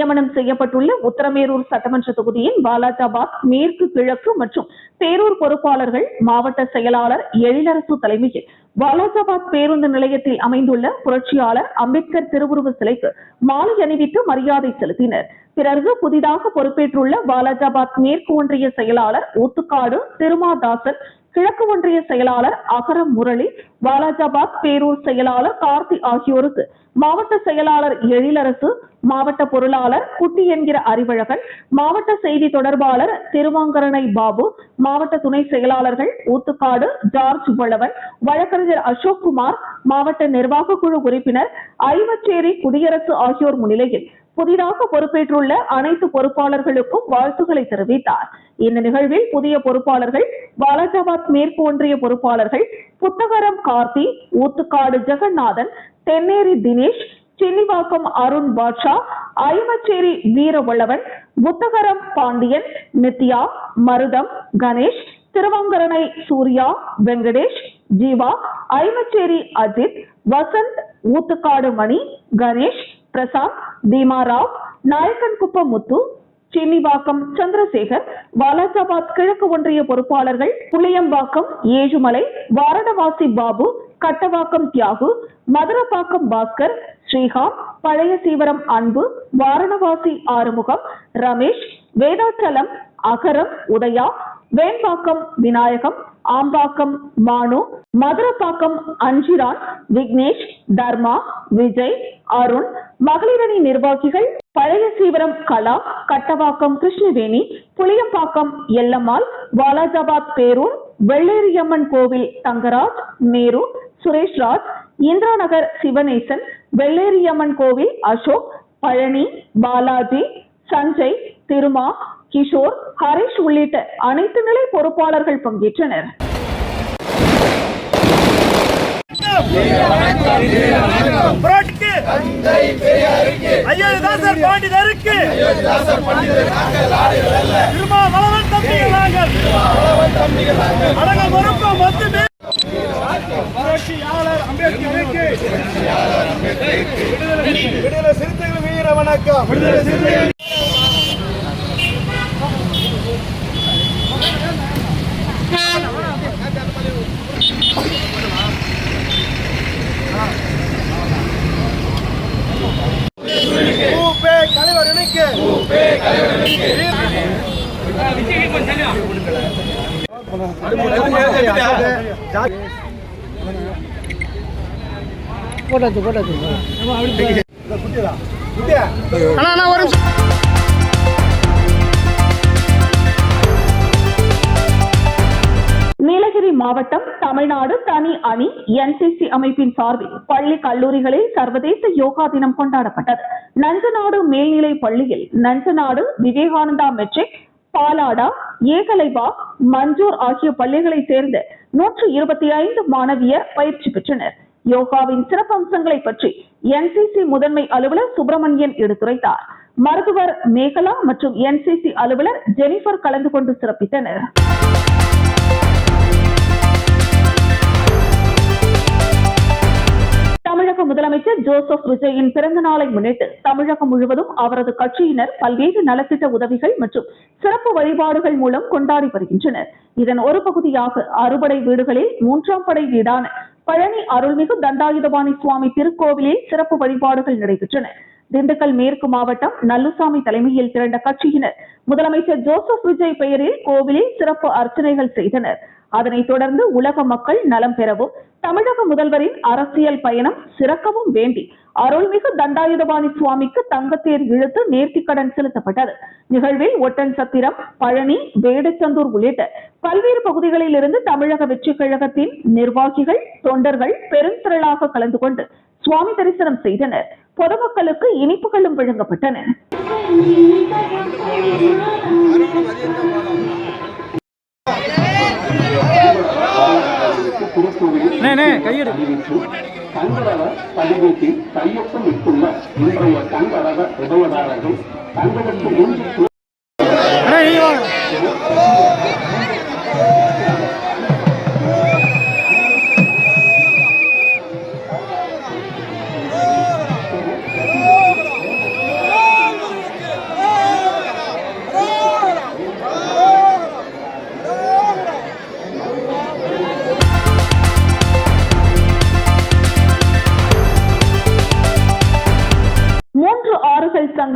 நியமனம் செய்யப்பட்டுள்ள உத்தரமேரூர் சட்டமன்ற தொகுதியின் வாலாஜாபாத் மேற்கு, கிழக்கு மற்றும் பேரூர் பொறுப்பாளர்கள் மாவட்ட செயலாளர் எழிலரசு தலைமையில் வாலாஜாபாத் பேருந்து நிலையத்தில் அமைந்துள்ள புரட்சியாளர் அம்பேத்கர் திருவுருவ சிலைக்கு மாலை அணிவித்து மரியாதை செலுத்தினர். பிறகு புதிதாக பொறுப்பேற்றுள்ள வாலாஜாபாத் மேற்கு ஒன்றிய செயலாளர் ஊத்துக்காடு திருமாதாசன், கிழக்கு ஒன்றிய செயலாளர் அகரம் முரளி, வாலாஜாபாத் பேரூர் செயலாளர் கார்த்தி ஆகியோருக்கு மாவட்ட செயலாளர் எழிலரசு, மாவட்ட பொருளாளர் குட்டி என்கிற அறிவழகன், மாவட்ட செய்தி தொடர்பாளர் திருவாங்கரணை பாபு, மாவட்ட துணை செயலாளர்கள் ஊத்துக்காடு ஜார்ஜ் வளவன், வழக்கறிஞர் அசோக்குமார், மாவட்ட நிர்வாக குழு உறுப்பினர் ஐவச்சேரி குடியரசு ஆகியோர் முன்னிலையில் புதிதாக பொறுப்பேற்றுள்ள அனைத்து பொறுப்பாளர்களுக்கும் வாழ்த்துக்களை தெரிவித்தார். இந்த நிகழ்வில் புதிய பொறுப்பாளர்கள் வாலாஜாபாத் மேற்கு ஒன்றிய பொறுப்பாளர்கள் புத்தகரம் கார்த்தி, ஊத்துக்காடு ஜெகநாதன், தென்னேரி தினேஷ், சின்னிவாக்கம் அருண் பாட்ஷா, ஐமச்சேரி வீரவளவன், புத்தகரம் பாண்டியன், நித்யா, மருதம் கணேஷ், திருவாங்கரணை சூர்யா, வெங்கடேஷ், ஜீவா, ஐமச்சேரி அஜித், வசந்த், ஊத்துக்காடு மணி, கணேஷ், பிரசாத், பீமாராவ், நாயக்கன்குப்பம் முத்து, சின்னிவாக்கம் சந்திரசேகர், வாலாஜாபாத் கிழக்கு ஒன்றிய பொறுப்பாளர்கள் புளியம்பாக்கம் ஏழுமலை, வாரணவாசி பாபு, கட்டவாக்கம் தியாகு, மதுரப்பாக்கம் பாஸ்கர், ஸ்ரீகாந்த், பழைய சீவரம் அன்பு, வாரணவாசி ஆறுமுகம், ரமேஷ், வேதாச்சலம், அகரம் உதயா, வேண்பாக்கம் விநாயகம், ஆம்பாக்கம் மானு, மதுரப்பாக்கம் அஞ்சிரான், விக்னேஷ், தர்மா, விஜய், அருண், மகளிரணி நிர்வாகிகள் பழைய சீவரம் கலா, கட்டவாக்கம் கிருஷ்ணவேணி, புளியம்பாக்கம் எல்லம்மாள், வாலாஜாபாத் பேரூர் வெள்ளேரியம்மன் கோவில் தங்கராஜ், நேரு, சுரேஷ்ராஜ், இந்திரா நகர் சிவனேசன், வெள்ளேரியம்மன் கோவில் அசோக், பழனி, பாலாஜி, சஞ்சய், திருமா, கிஷோர், ஹரிஷ் உள்ளிட்ட அனைத்து நிலை பொறுப்பாளர்கள் பங்கேற்றனர். சிறுத்தைகள் வீர வணக்கம். நீலகிரி மாவட்டம் தமிழ்நாடு தனி அணி NCC அமைப்பின் சார்பில் பள்ளி கல்லூரிகளில் சர்வதேச யோகா தினம் கொண்டாடப்பட்டது. நஞ்சநாடு மேல்நிலை பள்ளியில் நஞ்சநாடு, விவேகானந்தா மெட்ரிக், பாலாடா, ஏகலைவா, மஞ்சூர் ஆகிய பள்ளிகளை சேர்ந்த 125 மாணவியர் பயிற்சி பெற்றனர். யோகாவின் சிறப்பம்சங்களை பற்றி NCC முதன்மை அலுவலர் சுப்பிரமணியன் எடுத்துரைத்தார். மருத்துவர் மேகலா மற்றும் NCC அலுவலர் ஜெனிஃபர் கலந்து கொண்டு சிறப்பித்தனர். தமிழக முதலமைச்சர் ஜோசப் விஜயின் பிறந்த நாளை முன்னிட்டு தமிழகம் முழுவதும் அவரது கட்சியினர் பல்வேறு நலத்திட்ட உதவிகள் மற்றும் சிறப்பு வழிபாடுகள் மூலம் கொண்டாடி வருகின்றனர். இதன் ஒரு பகுதியாக அறுபடை வீடுகளில் 3ஆம் படை வீடான பழனி அருள்மிகு தண்டாயுதபாணி சுவாமி திருக்கோவிலில் சிறப்பு வழிபாடுகள் நடைபெற்றன. திண்டுக்கல் மேற்கு மாவட்டம் நல்லுசாமி தலைமையில் திரண்ட கட்சியினர் முதலமைச்சர் ஜோசப் விஜய் பெயரில் கோவிலில் சிறப்பு அர்ச்சனைகள் செய்தனர். அதனைத் தொடர்ந்து உலக மக்கள் நலம் பெறவும் தமிழக முதல்வரின் அரசியல் பயணம் சிறக்கவும் வேண்டி அருள்மிகு தண்டாயுதபாணி சுவாமிக்கு தங்கத்தேர் இழுத்து நேர்த்திக்கடன் செலுத்தப்பட்டது. நிகழ்வில் ஒட்டன் சத்திரம், பழனி, வேடச்சந்தூர் உள்ளிட்ட பல்வேறு பகுதிகளில் இருந்து தமிழக வெற்றி கழகத்தின் நிர்வாகிகள், தொண்டர்கள் பெருந்திரளாக கலந்து கொண்டு சுவாமி தரிசனம் செய்தனர். பொதுமக்களுக்கு இனிப்புகளும் வழங்கப்பட்டன. தங்களவ பதிவேட்டில் கையொப்பமிட்டுள்ள இன்றைய தங்களவ உதவியாளர்கள் தங்களுக்கு முன்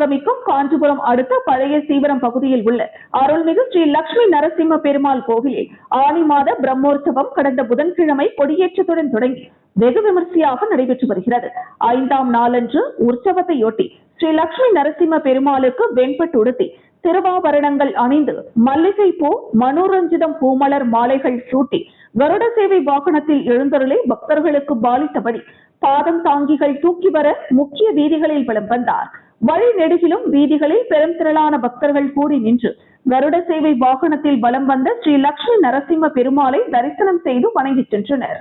சங்கமிக்கும் காஞ்சிபுரம் அடுத்த பழைய சீவரம் பகுதியில் உள்ள அருள்மிகு ஸ்ரீ லட்சுமி நரசிம்ம பெருமாள் கோவிலில் ஆனி மாத பிரம்மோற்சவம் கடந்த புதன்கிழமை கொடியேற்றத்துடன் தொடங்கி வெகு விமர்சையாக நடைபெற்று வருகிறது. 5ஆம் நாளன்று உற்சவத்தையொட்டி ஸ்ரீ லட்சுமி நரசிம்ம பெருமாளுக்கு வெண்பட்டு உடுத்தி திருவாபரணங்கள் அணிந்து மல்லிகை பூ மனோரஞ்சிதம் பூமலர் மாலைகள் சூட்டி கருட சேவை வாகனத்தில் எழுந்தருளை பக்தர்களுக்கு பாலித்தபடி பாதம் தாங்கிகள் தூக்கி வர முக்கிய வீதிகளில் வலம் வந்தார். வழி நெடுகிலும் வீதிகளில் பெரும் திரளான பக்தர்கள் கூடி நின்று கருட சேவை வாகனத்தில் வலம் வந்த ஸ்ரீ லட்சுமி நரசிம்ம பெருமாளை தரிசனம் செய்து வணங்கி சென்றனர்.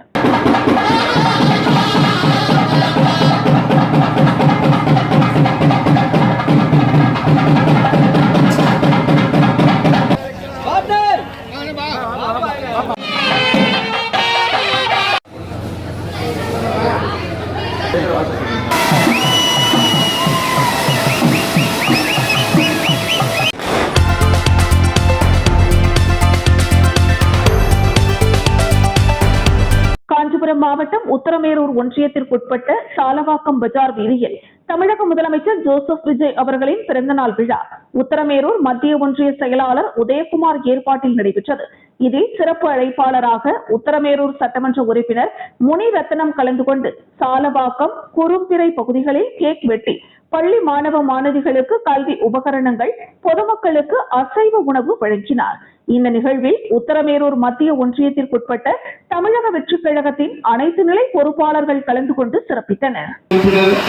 காஞ்சிபுரம் மாவட்டம் உத்தரமேரூர் ஒன்றியத்திற்குட்பட்ட சாலவாக்கம் பஜார் வீதியில் தமிழக முதலமைச்சர் ஜோசப் விஜய் அவர்களின் பிறந்தநாள் விழா உத்தரமேரூர் மத்திய ஒன்றிய செயலாளர் உதயகுமார் ஏற்பாட்டில் நடைபெற்றது. இதில் சிறப்பு அழைப்பாளராக உத்தரமேரூர் சட்டமன்ற உறுப்பினர் முனிரத்னம் கலந்து கொண்டு சாலவாக்கம் குறும்பிறை பகுதிகளில் கேக் வெட்டி பள்ளி மாணவ மாணவிகளுக்கு கல்வி உபகரணங்கள், பொதுமக்களுக்கு அசைவ உணவு வழங்கினார். இந்த நிகழ்வில் உத்தரமேரூர் மத்திய ஒன்றியத்திற்குட்பட்ட தமிழக வெற்றிக் கழகத்தின் அனைத்து நிலை பொறுப்பாளர்கள் கலந்து கொண்டு சிறப்பித்தனர்.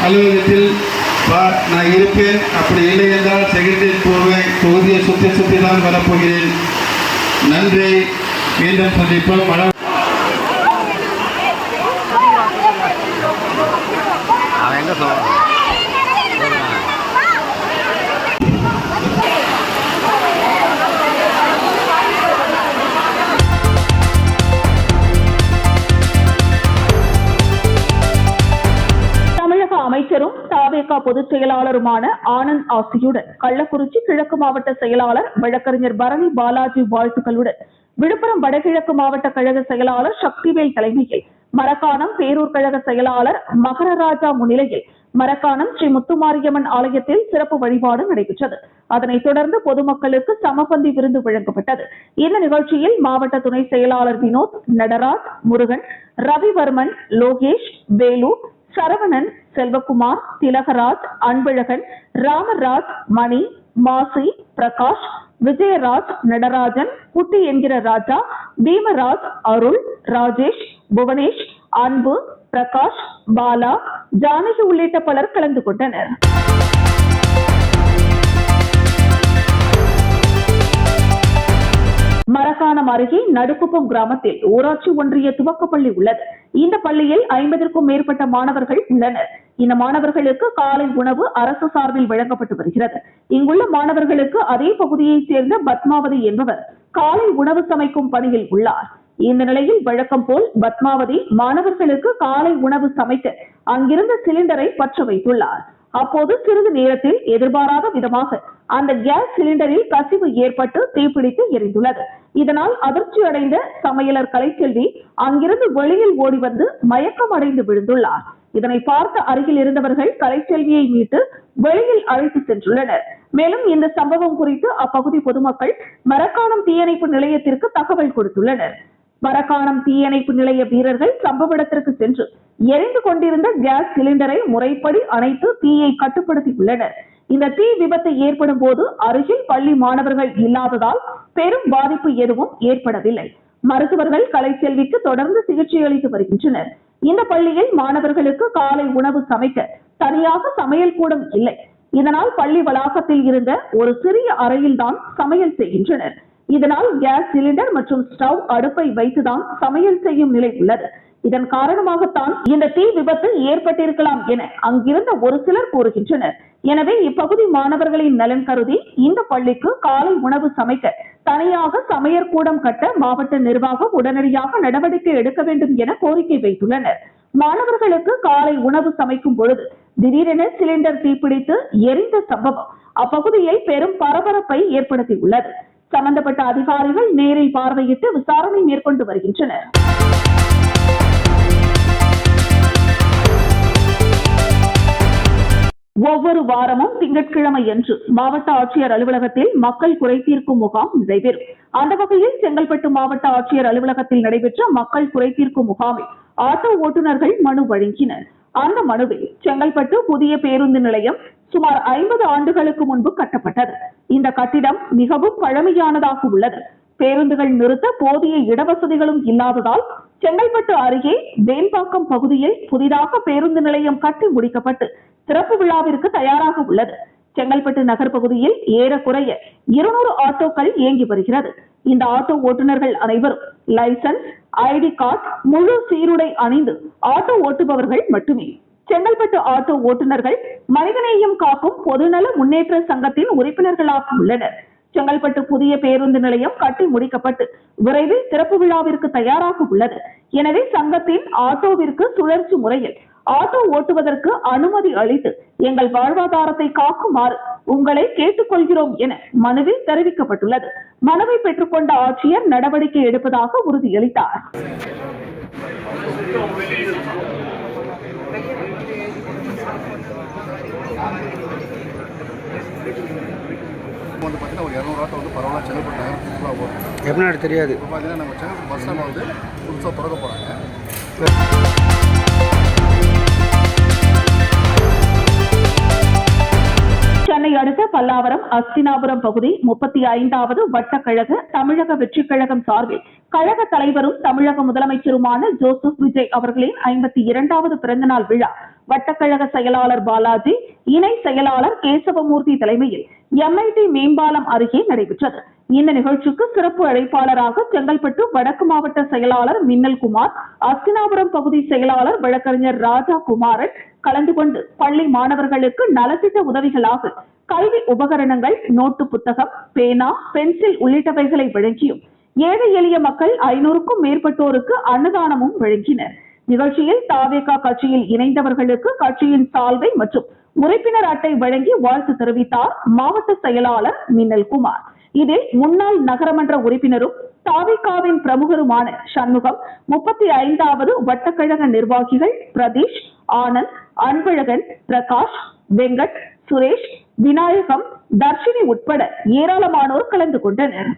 அலுவலகத்தில் நான் இருப்பேன், அப்படி இல்லை என்றால் செக்ரட்டரியேட் போவேன், தொகுதியை சுற்றி தான் வரப்போகிறேன். நன்றி, மீண்டும் சந்திப்போம். அமைச்சரும் தாவேகா பொதுச் செயலாளருமான ஆனந்த் ஆசியுடன் கள்ளக்குறிச்சி கிழக்கு மாவட்ட செயலாளர் வழக்கறிஞர் பரணி பாலாஜி வாழ்த்துக்களுடன் விழுப்புரம் வடகிழக்கு மாவட்ட கழக செயலாளர் சக்திவேல் தலைமையில் மரக்காணம் பேரூர் கழக செயலாளர் மகரராஜா முன்னிலையில் மரக்காணம் ஸ்ரீ முத்துமாரியம்மன் ஆலயத்தில் சிறப்பு வழிபாடு நடைபெற்றது. அதனைத் தொடர்ந்து பொதுமக்களுக்கு சமபந்தி விருந்து வழங்கப்பட்டது. இந்த நிகழ்ச்சியில் மாவட்ட துணை செயலாளர் வினோத், நடராஜ், முருகன், ரவிவர்மன், லோகேஷ், வேலு, சரவணன், செல்வகுமார், திலகராஜ், அன்பழகன், ராமராஜ், மணி, மாசி, பிரகாஷ், விஜயராஜ், நடராஜன், குட்டி என்கிற ராஜா, பீமராஜ், அருள், ராஜேஷ், புவனேஷ், அன்பு, பிரகாஷ், பாலா, ஜானகி உள்ளிட்ட பலர் கலந்து கொண்டனர். மரக்காணம் அருகே நடுக்குப்பம் கிராமத்தில் ஊராட்சி ஒன்றிய துவக்கப்பள்ளி உள்ளது. இந்த பள்ளியில் 50க்கும் மேற்பட்ட மாணவர்கள் உள்ளனர். இந்த மாணவர்களுக்கு காலை உணவு அரசு சார்பில் வழங்கப்பட்டு வருகிறது. இங்குள்ள மாணவர்களுக்கு அதே பகுதியைச் சேர்ந்த பத்மாவதி என்பவர் காலை உணவு சமைக்கும் பணியில் உள்ளார். இந்த நிலையில் வழக்கம் போல் பத்மாவதி மாணவர்களுக்கு காலை உணவு சமைக்க அங்கிருந்த சிலிண்டரை பற்ற வைத்துள்ளார். அப்போது சிறிது நேரத்தில் எதிர்பாராத விதமாக அந்த கேஸ் சிலிண்டரில் கசிவு ஏற்பட்டு தீப்பிடித்து எரிந்துள்ளது. இதனால் அதிர்ச்சி அடைந்த சமையலர் கலைச்செல்வி அங்கிருந்து வெளியில் ஓடி வந்து மயக்கம் அடைந்து விழுந்துள்ளார். இதனை பார்த்த அருகில் இருந்தவர்கள் கலைச்செல்வியை மீட்டு வெளியில் அழைத்து சென்றுள்ளனர். மேலும் இந்த சம்பவம் குறித்து அப்பகுதி பொதுமக்கள் மரக்காணம் தீயணைப்பு நிலையத்திற்கு தகவல் கொடுத்துள்ளனர். மரக்காணம் தீயணைப்பு நிலைய வீரர்கள் சம்பவ இடத்திற்கு சென்று எரிந்து கொண்டிருந்த கேஸ் சிலிண்டரை முறைப்படி அணைத்து தீயை கட்டுப்படுத்தியுள்ளனர். இந்த தீ விபத்து ஏற்படும் போது அருகில் பள்ளி மாணவர்கள் இல்லாததால் பெரும் பாதிப்பு எதுவும் ஏற்படவில்லை. மருத்துவர்கள் கலைச்செல்விக்கு தொடர்ந்து சிகிச்சை அளித்து வருகின்றனர். இந்த பள்ளியில் மாணவர்களுக்கு காலை உணவு சமைக்க தனியாக சமையல் கூடம் இல்லை. இதனால் பள்ளி வளாகத்தில் இருந்த ஒரு சிறிய அறையில்தான் சமையல் செய்கின்றனர். இதனால் கேஸ் சிலிண்டர் மற்றும் ஸ்டவ் அடுப்பை வைத்துதான் சமையல் செய்யும் நிலை உள்ளது. இதன் காரணமாகத்தான் இந்த தீ விபத்து ஏற்பட்டிருக்கலாம் என அங்கிருந்த ஒரு சிலர் கூறுகின்றனர். எனவே இப்பகுதி மாணவர்களின் நலன் கருதி இந்த பள்ளிக்கு காலை உணவு சமைக்க தனியாக சமையற்கூடம் கட்ட மாவட்ட நிர்வாகம் உடனடியாக நடவடிக்கை எடுக்க வேண்டும் என கோரிக்கை வைத்துள்ளனர். மாணவர்களுக்கு காலை உணவு சமைக்கும் பொழுது திடீரென சிலிண்டர் தீப்பிடித்து எரிந்த சம்பவம் அப்பகுதியில் பெரும் பரபரப்பை ஏற்படுத்தியுள்ளது. சம்பந்தப்பட்ட அதிகாரிகள் நேரில் பார்வையிட்டு விசாரணை மேற்கொண்டு வருகின்றனர். ஒவ்வொரு வாரமும் திங்கட்கிழமையன்று மாவட்ட ஆட்சியர் அலுவலகத்தில் மக்கள் குறை தீர்க்கும் முகாம் நடைபெறும். அந்த வகையில் செங்கல்பட்டு மாவட்ட ஆட்சியர் அலுவலகத்தில் நடைபெற்ற மக்கள் குறை தீர்க்கும் முகாமில் ஆட்டோ ஓட்டுநர்கள் மனு வழங்கினர். அந்த மனுவில் செங்கல்பட்டு புதிய பேருந்து நிலையம் சுமார் 50 ஆண்டுகளுக்கு முன்பு கட்டப்பட்டது. இந்த கட்டிடம் மிகவும் பழமையானதாக உள்ளது. பேருந்துகள் நிறுத்த போதிய இடவசதிகளும் இல்லாததால் செங்கல்பட்டு அருகே வேல்பாக்கம் பகுதியில் புதிதாக பேருந்து நிலையம் கட்டி முடிக்கப்பட்டு திறப்பு விழாவிற்கு தயாராக உள்ளது. செங்கல்பட்டு நகர் பகுதியில் ஏறக்குறைய 200 ஆட்டோக்கள் இயங்கி வருகிறது. இந்த ஆட்டோ ஓட்டுநர்கள் அனைவரும் லைசன்ஸ், ஐடி கார்டு, முழு சீருடை அணிந்து ஆட்டோ ஓட்டுபவர்கள் மட்டுமே. செங்கல்பட்டு ஆட்டோ ஓட்டுநர்கள் மனிதநேயம் காக்கும் பொதுநல முன்னேற்ற சங்கத்தின் உறுப்பினர்களாக உள்ளனர். செங்கல்பட்டு புதிய பேருந்து நிலையம் கட்டி முடிக்கப்பட்டு விரைவில் திறப்பு விழாவிற்கு தயாராக உள்ளது. எனவே சங்கத்தின் ஆட்டோவிற்கு சுழற்சி முறையில் ஆட்டோ ஓட்டுவதற்கு அனுமதி அளித்து எங்கள் வாழ்வாதாரத்தை காக்குமாறு உங்களை கேட்டுக்கொள்கிறோம் என மனுவில் தெரிவிக்கப்பட்டுள்ளது. மனுவை பெற்றுக்கொண்ட ஆட்சியர் நடவடிக்கை எடுப்பதாக உறுதியளித்தார். ஒரு 200 ஆட்டோ பரவாயில்ல செங்கல்பட்டு நகரத்துக்குலாம் போகும். எப்படி தெரியாது. இப்போ பார்த்தீங்கன்னா நம்ம செங்கல்பட்டு பஸ் ஸ்டாண்ட் புதுசாக திறக்க போகிறாங்க. சென்னை அடுத்த பல்லாவரம் அஸ்தினாபுரம் பகுதி 35வது வட்டக்கழக தமிழக வெற்றி கழகம் சார்பில் கழக தலைவரும் தமிழக முதலமைச்சருமான ஜோசப் விஜய் அவர்களின் 52வது பிறந்தநாள் விழா வட்டக்கழக செயலாளர் பாலாஜி, இணை செயலாளர் கேசவமூர்த்தி தலைமையில் MIT மேம்பாலம் அருகே நடைபெற்றது. இந்த நிகழ்ச்சிக்கு சிறப்பு அழைப்பாளராக செங்கல்பட்டு வடக்கு மாவட்ட செயலாளர் மின்னல்குமார், அஸ்தினாபுரம் பகுதி செயலாளர் வழக்கறிஞர் ராஜா குமாரன் கலந்து கொண்டு பள்ளி மாணவர்களுக்கு நலத்திட்ட உதவிகளாக கல்வி உபகரணங்கள், நோட்டு புத்தகம், பேனா, பென்சில் உள்ளிட்டவைகளை வழங்கியும் ஏழை எளிய மக்கள் 500க்கும் மேற்பட்டோருக்கு அன்னதானமும் வழங்கினர். நிகழ்ச்சியில் தாவேகா கட்சியில் இணைந்தவர்களுக்கு கட்சியின் சால்வை மற்றும் உறுப்பினர் அட்டை வழங்கி வாழ்த்து தெரிவித்தார் மாவட்ட செயலாளர் மின்னல்குமார். இதில் முன்னாள் நகரமன்ற உறுப்பினரும் தாவேகாவின் பிரமுகருமான சண்முகம், 35வது வட்டக்கழக நிர்வாகிகள் பிரதீஷ், ஆனந்த், அன்பழகன், பிரகாஷ், வெங்கட், சுரேஷ், விநாயகம், தர்ஷினி உட்பட ஏராளமானோர் கலந்து கொண்டனர்.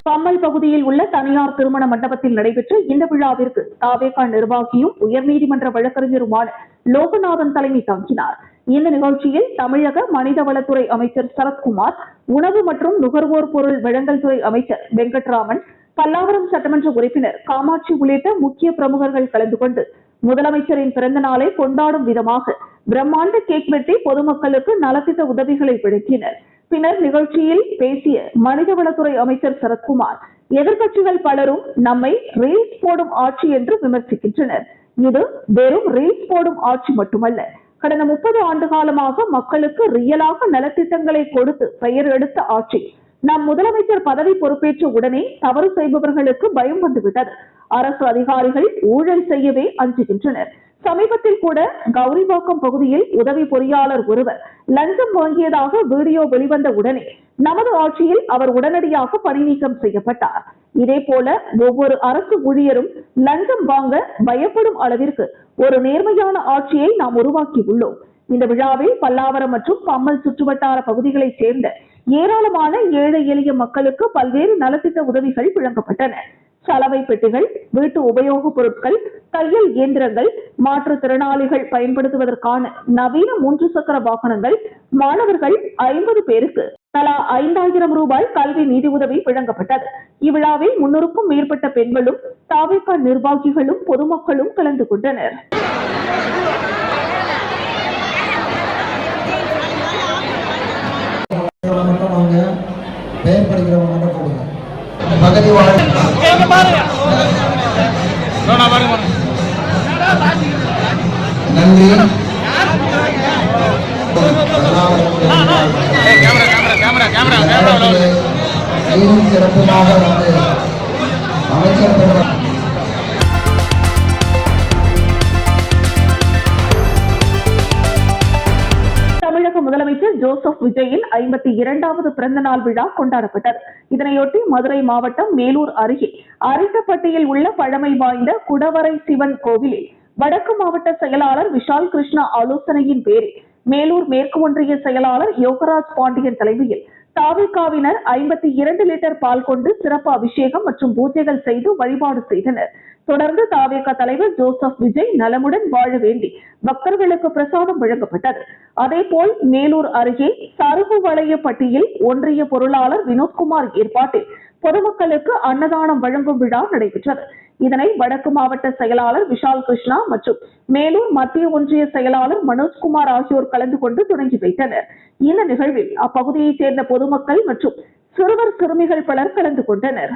பம்மல் பகுதியில் உள்ள தனியார் திருமண மண்டபத்தில் நடைபெற்ற இந்த விழாவிற்கு தாவேகா நிர்வாகியும் உயர்நீதிமன்ற வழக்கறிஞருமான லோகநாதன் தலைமை தாங்கினார். இந்த நிகழ்ச்சியில் தமிழக மனிதவளத்துறை அமைச்சர் சரத்குமார், உணவு மற்றும் நுகர்வோர் பொருள் வழங்கல் துறை அமைச்சர் வெங்கட்ராமன், பல்லாவரம் சட்டமன்ற உறுப்பினர் காமாட்சி உள்ளிட்ட முக்கிய பிரமுகர்கள் கலந்து கொண்டு முதலமைச்சரின் பிறந்த நாளை கொண்டாடும் விதமாக பிரம்மாண்ட கேக் வெட்டி பொதுமக்களுக்கு நலத்திட்ட உதவிகளை வழங்கினர். பின்னர் நிகழ்ச்சியில் பேசிய மனிதவளத்துறை அமைச்சர் சரத்குமார், எதிர்க்கட்சிகள் பலரும் நம்மை ரீல்ஸ் போடும் ஆட்சி என்று விமர்சிக்கின்றனர். இது வெறும் ரீல்ஸ் போடும் ஆட்சி மட்டுமல்ல, கடந்த 30 ஆண்டு காலமாக மக்களுக்கு ரியலாக நலத்திட்டங்களை கொடுத்து பெயர் எடுத்த ஆட்சி. நம் முதலமைச்சர் பதவி பொறுப்பேற்ற உடனே தவறு செய்பவர்களுக்கு பயம் வந்துவிட்டது. அரசு அதிகாரிகள் ஊழல் செய்யவே அஞ்சுகின்றனர். சமீபத்தில் கூட கௌரிபாக்கம் பகுதியில் உதவி பொறியாளர் ஒருவர் லஞ்சம் வாங்கியதாக வீடியோ வெளிவந்த உடனே நமது ஆட்சியில் அவர் உடனடியாக பணி நீக்கம் செய்யப்பட்டார். இதே போல ஒவ்வொரு அரசு ஊழியரும் லஞ்சம் வாங்க பயப்படும் அளவிற்கு ஒரு நேர்மையான ஆட்சியை நாம் உருவாக்கி உள்ளோம். இந்த விழாவில் பல்லாவரம் மற்றும் பம்மல் சுற்றுவட்டார பகுதிகளைச் சேர்ந்த ஏராளமான ஏழை எளிய மக்களுக்கு பல்வேறு நலத்திட்ட உதவிகள் வழங்கப்பட்டன. சலவை பெட்டிகள், வீட்டு உபயோகப் பொருட்கள், தையல் இயந்திரங்கள், மாற்றுத்திறனாளிகள் பயன்படுத்துவதற்கான நவீன 3 சக்கர வாகனங்கள், மாணவர்கள் 50 பேருக்கு தலா 5000 ரூபாய் கல்வி நிதி உதவி வழங்கப்பட்டது. இவ்விழாவில் 300க்கும் மேற்பட்ட பெண்களும் தாவேகா நிர்வாகிகளும் பொதுமக்களும் கலந்து கொண்டனர். பெயர் படிக்கிறவங்க மட்டும் போடுங்க. பகுதி நன்றி. சீரும் சிறப்புமாக வந்து அமைச்சர் பெருமாள் தமிழக முதலமைச்சர் ஜோசப் விஜயின் 52வது பிறந்தநாள் விழா கொண்டாடப்பட்டது. இதனையொட்டி மதுரை மாவட்டம் மேலூர் அருகே அரிட்டப்பட்டியில் உள்ள பழமை வாய்ந்த குடவரை சிவன் கோவிலில் வடக்கு மாவட்ட செயலாளர் விஷால் கிருஷ்ணா ஆலோசனையின் பேரில் மேலூர் மேற்கு ஒன்றிய செயலாளர் யோகராஜ் பாண்டியன் தலைமையில் தாவிகாவினர் 52 லிட்டர் பால் கொண்டு சிறப்பு அபிஷேகம் மற்றும் பூஜைகள் செய்து வழிபாடு செய்தனர். தொடர்ந்து தாவேகா தலைவர் ஜோசப் விஜய் நலமுடன் வாழ வேண்டி பக்தர்களுக்கு பிரசாதம் வழங்கப்பட்டது. அதேபோல் மேலூர் அருகே சருகுவளையப்பட்டியில் ஒன்றிய பொருளாளர் வினோத்குமார் ஏற்பாட்டில் பொதுமக்களுக்கு அன்னதானம் வழங்கும் விழா நடைபெற்றது. இதனை வடக்கு மாவட்ட செயலாளர் விஷால் கிருஷ்ணா மற்றும் மேலூர் மத்திய ஒன்றிய செயலாளர் மனோஜ்குமார் ஆகியோர் கலந்து கொண்டு தொடங்கி வைத்தனர். இந்த நிகழ்வில் அப்பகுதியைச் சேர்ந்த பொதுமக்கள் மற்றும் சிறுவர் சிறுமிகள் பலர் கலந்து கொண்டனர்.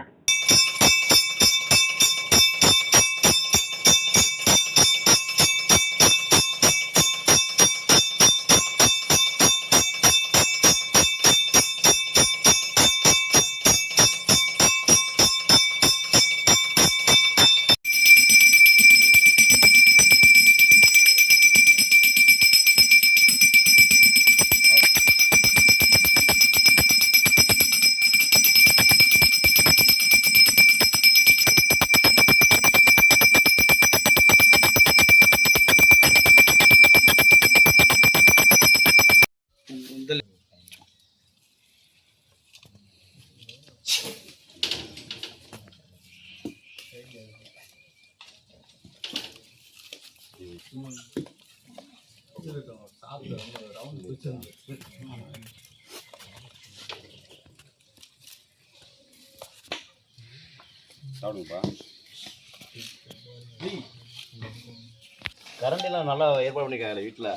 கரண்ட் எல்லாம் நல்லா ஏற்பாடு பண்ணிருக்காங்க வீட்டில்.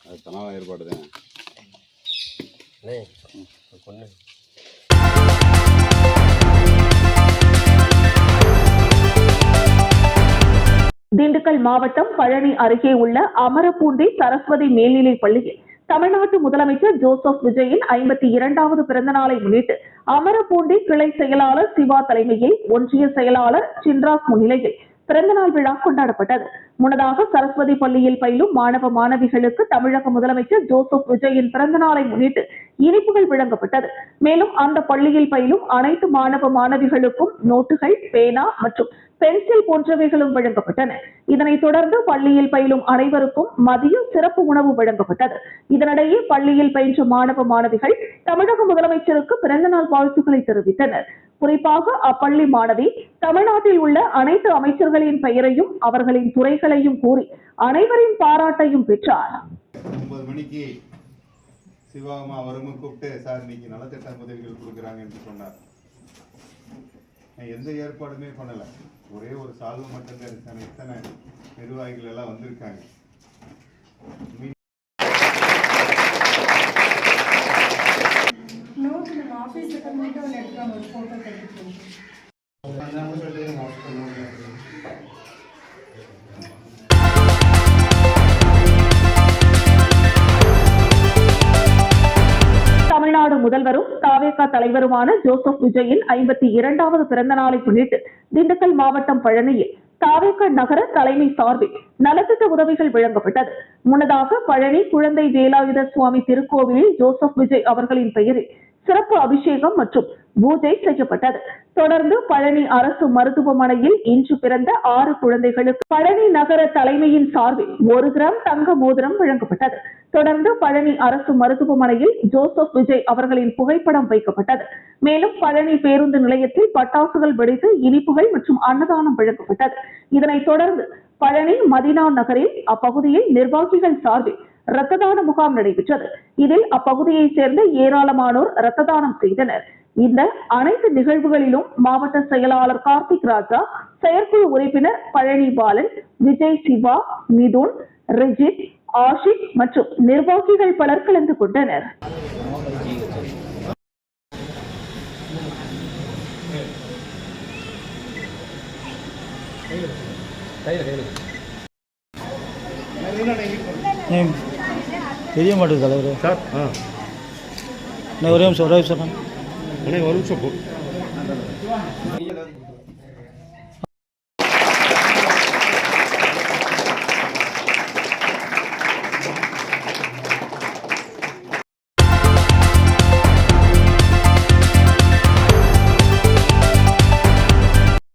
அது தனவா ஏற்பாடு தான். திண்டுக்கல் மாவட்டம் பழனி அருகே உள்ள அமரப்பூண்டி சரஸ்வதி மேல்நிலைப் பள்ளியில் தமிழ்நாட்டு முதலமைச்சர் ஜோசப் விஜயின் 52வது பிறந்த நாளை முன்னிட்டு அமரப்பூண்டி கிளை செயலாளர் சிவா தலைமையில் ஒன்றிய செயலாளர் சின்ராஸ் முன்னிலையில் பிறந்தநாள் விழா கொண்டாடப்பட்டது. முன்னதாக சரஸ்வதி பள்ளியில் பயிலும் மாணவ மாணவிகளுக்கு தமிழக முதலமைச்சர் ஜோசப் விஜயின் பிறந்த நாளை முன்னிட்டு இனிப்புகள் வழங்கப்பட்டது. மேலும் அந்த பள்ளியில் பயிலும் அனைத்து மாணவ மாணவிகளுக்கும் நோட்டுகள், பேனா மற்றும் பென்சில் போன்றவைகளும் வழங்கப்பட்டன. இதனைத் தொடர்ந்து பள்ளியில் பயிலும் அனைவருக்கும் மதிய சிறப்பு உணவு வழங்கப்பட்டது. இதனிடையே பள்ளியில் பயின்ற மாணவ மாணவிகள் தமிழக முதலமைச்சருக்கு பிறந்தநாள் வாழ்த்துக்களை தெரிவித்தனர். குறிப்பாக அப்பள்ளி மாணவி தமிழ்நாட்டில் உள்ள அனைத்து அமைச்சர்களின் பெயரையும் அவர்களின் துறைகளையும் கூறி அனைவரின் பாராட்டையும் பெற்றார். 9 மணிக்கு சிவாமா அவரும் கூப்பிட்டு, சார் இன்னைக்கு நலத்திட்ட உதவிகள் கொடுக்குறாங்க என்று சொன்னார். எந்த ஏற்பாடுமே பண்ணல, ஒரே ஒரு சால்வு மட்டும்தான். இத்தனை நிர்வாகிகள் எல்லாம் வந்திருக்காங்க. தமிழ்நாடு முதல்வரும் தாவேகா தலைவருமான ஜோசப் விஜயின் 52வது பிறந்த நாளை முன்னிட்டு திண்டுக்கல் மாவட்டம் பழனியில் தாவேகா நகர தலைமை சார்பில் நலத்திட்ட உதவிகள் வழங்கப்பட்டது. முன்னதாக பழனி குழந்தை வேலாயுத சுவாமி திருக்கோவிலில் ஜோசப் விஜய் அவர்களின் பெயரில் சிறப்பு அபிஷேகம் மற்றும் பூஜை செய்யப்பட்டது. தொடர்ந்து பழனி அரசு மருத்துவமனையில் இன்று பிறந்த 6 குழந்தைகளுக்கு பழனி நகர தலைமையின் சார்பில் 1 கிராம் தங்க மோதிரம் வழங்கப்பட்டது. தொடர்ந்து பழனி அரசு மருத்துவமனையில் ஜோசப் விஜய் அவர்களின் புகைப்படம் வைக்கப்பட்டது. மேலும் பழனி பேருந்து நிலையத்தில் பட்டாசுகள் வெடித்து இனிப்புகள் மற்றும் அன்னதானம் வழங்கப்பட்டது. இதனைத் தொடர்ந்து பழனி மதினா நகரில் அப்பகுதியில் நிர்வாகிகள் சார்பில் இரத்த தான முகாம் நடைபெற்றது. இதில் அப்பகுதியைச் சேர்ந்த ஏராளமானோர் இரத்த தானம் செய்தனர். இந்த அனைத்து நிகழ்வுகளிலும் மாவட்ட செயலாளர் கார்த்திக் ராஜா, செயற்குழு உறுப்பினர் பழனி பாலன், விஜய், சிவா, மிதுன், ரிஜித், ஆஷிக் மற்றும் நிர்வாகிகள் பலர் கலந்து கொண்டனர். Hey. தெரிய மாட்டேங்குது தலைவர் சார் ஒரே நிமிஷம் ஒரு நிமிஷம் போ.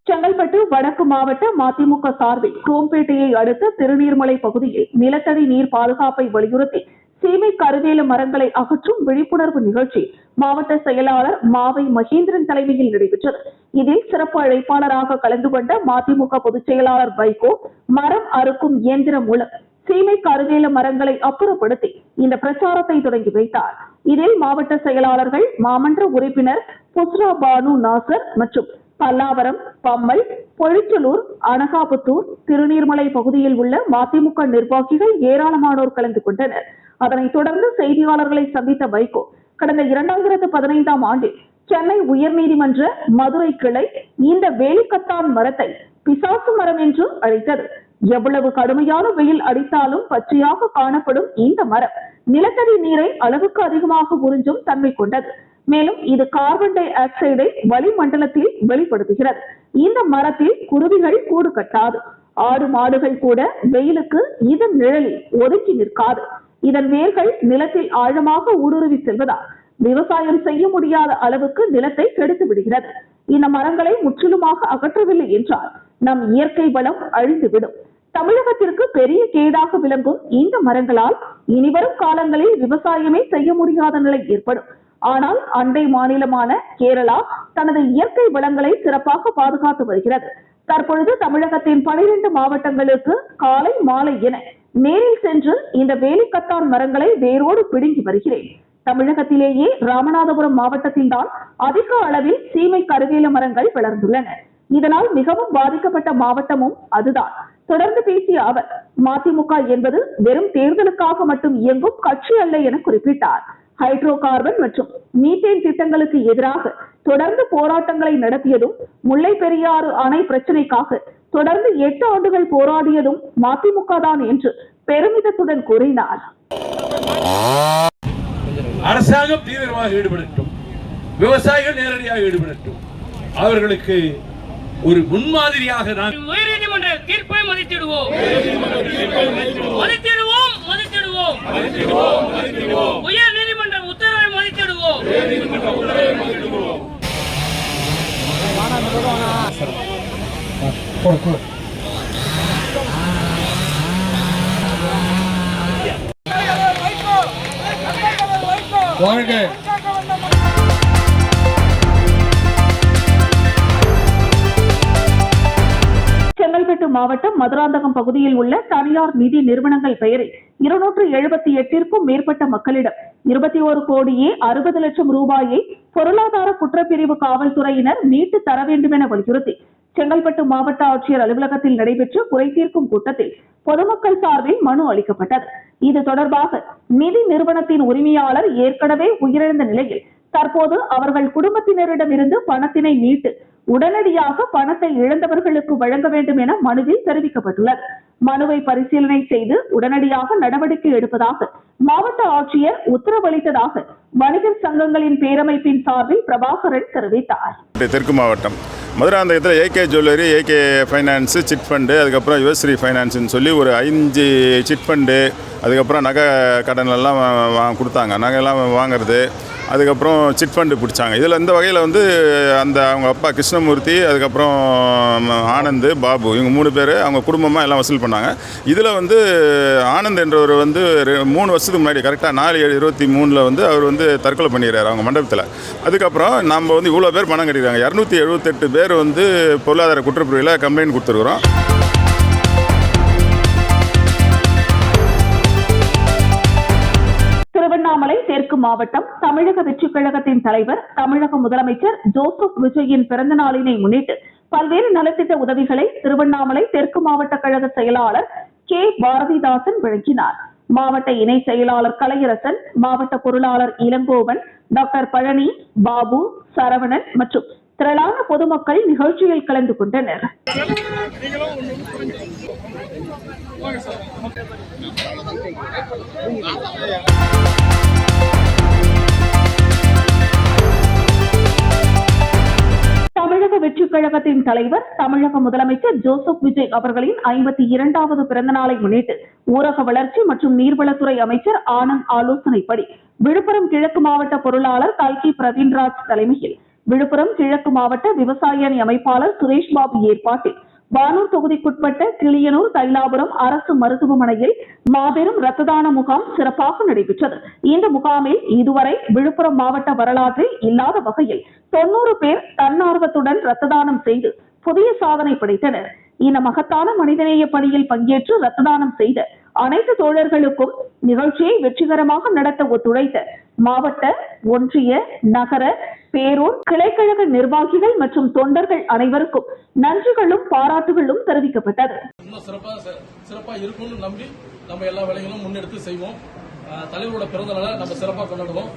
செங்கல்பட்டு வடக்கு மாவட்ட மதிமுக சார்பில் குரோம்பேட்டையை அடுத்த திருநீர்மலை பகுதியில் நிலத்தடி நீர் பாதுகாப்பை வலியுறுத்தி சீமை கருவேல மரங்களை அகற்றும் விழிப்புணர்வு நிகழ்ச்சி மாவட்ட செயலாளர் மாவை மகேந்திரன் தலைமையில் நடைபெற்றது. இதில் சிறப்பு அழைப்பாளராக கலந்து கொண்ட மதிமுக பொதுச் செயலாளர் வைகோ மரம் அறுக்கும் இயந்திரம் மூலம் சீமை கருவேல மரங்களை அப்புறப்படுத்தி இந்த பிரச்சாரத்தை தொடங்கி வைத்தார். இதில் மாவட்ட செயலாளர்கள் மாமன்ற உறுப்பினர் புஸ்ரா பானு நாசர் மற்றும் பல்லாவரம், பம்மல், பொழிச்சலூர், அனகாபுத்தூர், திருநீர்மலை பகுதியில் உள்ள மதிமுக நிர்வாகிகள் ஏராளமானோர் கலந்து கொண்டனர். அதனைத் தொடர்ந்து செய்தியாளர்களை சந்தித்த வைகோ கடந்த 2015ஆம் ஆண்டில் சென்னை உயர்நீதிமன்ற மதுரை கிளை இந்த வேலிக்கத்தான் மரத்தை பிசாசு மரம் என்று அழைத்தது. எவ்வளவு கடுமையான வெயில் அடித்தாலும் பச்சையாக காணப்படும் இந்த மரம் நிலத்தடி நீரை அளவுக்கு அதிகமாக உறிஞ்சும் தன்மை கொண்டது. மேலும் இது கார்பன் டை ஆக்சைடை வளிமண்டலத்தில் வெளிப்படுத்துகிறது. இந்த மரத்தில் குருவிகள் கூடு கட்டாது. ஆடு மாடுகள் கூட வெயிலுக்கு இதன் நிழலில் ஒதுக்கி நிற்காது. இதன் வேர்கள் நிலத்தில் ஆழமாக ஊடுருவி செல்வதால் விவசாயம் செய்ய முடியாத அளவுக்கு நிலத்தை கெடுத்து விடுகிறது. இந்த மரங்களை முற்றிலுமாக அகற்றவில்லை என்றால் நம் இயற்கை வளம் அழிந்துவிடும். தமிழகத்திற்கு பெரிய கேடாக விளங்கும் இந்த மரங்களால் இனிவரும் காலங்களில் விவசாயமே செய்ய முடியாத நிலை ஏற்படும். ஆனால் அண்டை மாநிலமான கேரளா தனது இயற்கை வளங்களை சிறப்பாக பாதுகாத்து வருகிறது. தற்பொழுது தமிழகத்தின் 12 மாவட்டங்களுக்கு காலை மாலை என நேரில் சென்று இந்த வேலிக்கத்தான் மரங்களை வேரோடு பிடுங்கி வருகிறேன். தமிழகத்திலேயே ராமநாதபுரம் மாவட்டத்தில்தான் அதிக அளவில் சீமை கருவேல மரங்கள் வளர்ந்துள்ளன. இதனால் மிகவும் பாதிக்கப்பட்ட மாவட்டமும் அதுதான். தொடர்ந்து பேசிய அவர், மதிமுக என்பது வெறும் தேர்தலுக்காக மட்டும் இயங்கும் கட்சி அல்ல என குறிப்பிட்டார். ஹைட்ரோ கார்பன் மற்றும் மீத்தேன் திட்டங்களுக்கு எதிராக தொடர்ந்து போராட்டங்களை நடத்தியதும், முல்லை பெரியாறு அணை பிரச்சனைக்காக தொடர்ந்து 8 ஆண்டுகள் போராடியதும் மதிமுக தான் என்று பெருமிதத்துடன் கூறினார். அரசாங்கம் தீவிரமாக ஈடுபடட்டும், விவசாயிகள் நேரடியாக ஈடுபடட்டும். அவர்களுக்கு ஒரு முன்மாதிரியாக நான் உயர்நீதிமன்ற தீர்ப்பை மதித்திடுவோம். உயர் நீதிமன்ற உத்தரவை மதித்திடுவோம். செங்கல்பட்டு மாவட்டம் மதுராந்தகம் பகுதியில் உள்ள தனியார் நிதி நிறுவனங்கள் பெயரில் 278ற்கும் மேற்பட்ட மக்களிடம் 21 கோடியே 60 லட்சம் ரூபாயை பொருளாதார குற்றப்பிரிவு காவல்துறையினர் மீட்டு தர வேண்டும் என வலியுறுத்தி செங்கல்பட்டு மாவட்ட ஆட்சியர் அலுவலகத்தில் நடைபெற்ற குறைதீர்க்கும் கூட்டத்தில் பொதுமக்கள் சார்பில் மனு அளிக்கப்பட்டது. இது தொடர்பாக நிதி நிறுவனத்தின் உரிமையாளர் ஏற்கனவே உயிரிழந்த நிலையில் தற்போது அவர்கள் குடும்பத்தினரிடமிருந்து பணத்தினை மீட்டு உடனடியாக பணத்தை இழந்தவர்களுக்கு வழங்க வேண்டும் என மனுவில் தெரிவிக்கப்பட்டுள்ளது. மனுவை பரிசீலனை செய்து உடனடியாக நடவடிக்கை எடுப்பதாக மாவட்ட ஆட்சியர் உத்தரவளித்ததாக வணிகர் சங்கங்களின் பேரமைப்பின் சார்பில் பிரபாகரன் தெரிவித்தார். தெற்கு மாவட்டம் மதுராந்தகத்தில் AK jewellery, AK finance, chit fund, அதுக்கப்புறம் யுவஸ்ரீ ஃபைனான்ஸ்னு சொல்லி ஒரு 5 சிட் ஃபண்டு, அதுக்கப்புறம் நகை கடனெல்லாம் கொடுத்தாங்க. நகையெல்லாம் வாங்கிறது, அதுக்கப்புறம் சிட் ஃபண்டு பிடிச்சாங்க. இதில் இந்த வகையில் வந்து அந்த அவங்க அப்பா கிருஷ்ணமூர்த்தி, அதுக்கப்புறம் ஆனந்த், பாபு, இவங்க 3 பேர் அவங்க குடும்பமாக எல்லாம் வசூல் பண்ணாங்க. இதில் வந்து ஆனந்த் என்றவர் வந்து 3 வருஷத்துக்கு முன்னாடி கரெக்டாக 4/7/23 வந்து அவர் வந்து தற்கொலை பண்ணிடுறாரு அவங்க மண்டபத்தில். அதுக்கப்புறம் நம்ம வந்து இவ்வளோ பேர் பணம் கட்டிடுறாங்க. 278 பேர் வந்து பொருளாதார குற்றப்பிரிவில் கம்ப்ளைண்ட் கொடுத்துருக்குறோம். திருவண்ணாமலை தெற்கு மாவட்டம் தமிழக வெற்றிக் கழகத்தின் தலைவர் தமிழக முதலமைச்சர் ஜோசப் விஜயின் பிறந்த நாளினை முன்னிட்டு பல்வேறு நலத்திட்ட உதவிகளை திருவண்ணாமலை தெற்கு மாவட்ட கழக செயலாளர் கே பாரதிதாசன் வழங்கினார். மாவட்ட இணை செயலாளர் கலையரசன், மாவட்ட பொருளாளர் இளங்கோவன், டாக்டர் பழனி, பாபு, சரவணன் மற்றும் திரளான பொதுமக்கள் நிகழ்ச்சியில் கலந்து கொண்டனர். தமிழக வெற்றி கழகத்தின் தலைவர் தமிழக முதலமைச்சர் ஜோசப் விஜய் அவர்களின் 52வது பிறந்த நாளை முன்னிட்டு ஊரக வளர்ச்சி மற்றும் நீர்வளத்துறை அமைச்சர் ஆனந்த் ஆலோசனைப்படி விழுப்புரம் கிழக்கு மாவட்ட பொருளாளர் கல்கி பிரவீன்ராஜ் தலைமையில் விழுப்புரம் கிழக்கு மாவட்ட விவசாய அணி அமைப்பாளர் சுரேஷ் பாபு ஏற்பாட்டில் வானூர் தொகுதிக்குட்பட்ட கிளியனூர் தைலாபுரம் அரசு மருத்துவமனையில் மாபெரும் ரத்த தான முகாம் சிறப்பாக நடைபெற்றது. இந்த முகாமில் இதுவரை விழுப்புரம் மாவட்ட வரலாற்றில் இல்லாத வகையில் 90 பேர் தன்னார்வத்துடன் ரத்த தானம் செய்து புதிய சாதனை படைத்தனர். இந்த மகத்தான மனிதநேய பணியில் பங்கேற்று ரத்த தானம் செய்த அனைத்து தோழர்களுக்கும் நிகழ்ச்சியை வெற்றிகரமாக நடத்த ஒத்துழைத்த மாவட்ட, ஒன்றிய, நகர, பேரூர், கிளைக்கழக நிர்வாகிகள் மற்றும் தொண்டர்கள் அனைவருக்கும் நன்றிகளும் பாராட்டுகளும் தெரிவிக்கப்பட்டது. சிறப்பா இருக்கும்னு நம்பி நம்ம எல்லா வேலைகளும் முன்னெடுத்து செய்வோம். தலைவரோட பிறந்த நாளை நம்ம சிறப்பா கொண்டாடுவோம்.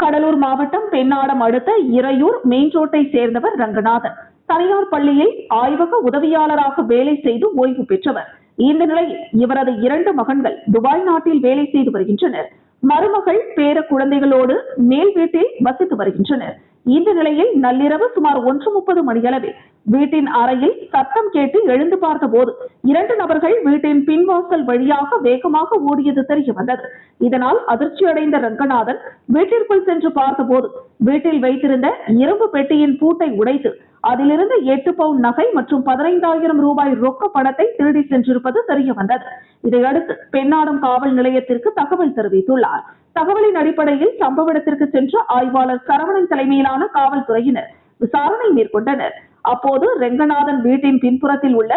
கடலூர் மாவட்டம் பெண்ணாடம் அடுத்த இறையூர் மெயின் ரோட்டை சேர்ந்தவர் ரங்கநாதன். தனியார் பள்ளியில் ஆய்வக உதவியாளராக வேலை செய்து ஓய்வு பெற்றவர். இந்த நிலையில் இவரது 2 மகன்கள் துபாய் நாட்டில் வேலை செய்து வருகின்றனர். மருமகள் பேர குழந்தைகளோடு மேல் வீட்டில் வசித்து வருகின்றனர். இந்த நிலையில் நள்ளிரவு சுமார் 1:30 மணியளவில் வீட்டின் அறையில் சத்தம் கேட்டு எழுந்து பார்த்த போது 2 நபர்கள் வீட்டின் பின்வாசல் வழியாக வேகமாக ஓடியது தெரிய வந்தது. இதனால் அதிர்ச்சியடைந்த ரங்கநாதன் வீட்டிற்குள் சென்று பார்த்தபோது வீட்டில் வைத்திருந்த இரும்பு பெட்டியின் பூட்டை உடைத்து அதிலிருந்து 8 பவுன் நகை மற்றும் 15,000 ரூபாய் ரொக்க பணத்தை திருடி சென்றிருப்பது தெரிய வந்தது. இதையடுத்து பெண்ணாடம் காவல் நிலையத்திற்கு தகவல் தெரிவித்துள்ளார். தகவலின் அடிப்படையில் சம்பவ இடத்திற்கு சென்ற ஆய்வாளர் சரவணன் தலைமையிலான காவல்துறையினர் விசாரணை மேற்கொண்டனர். அப்போது ரெங்கநாதன் வீட்டின் பின்புறத்தில் உள்ள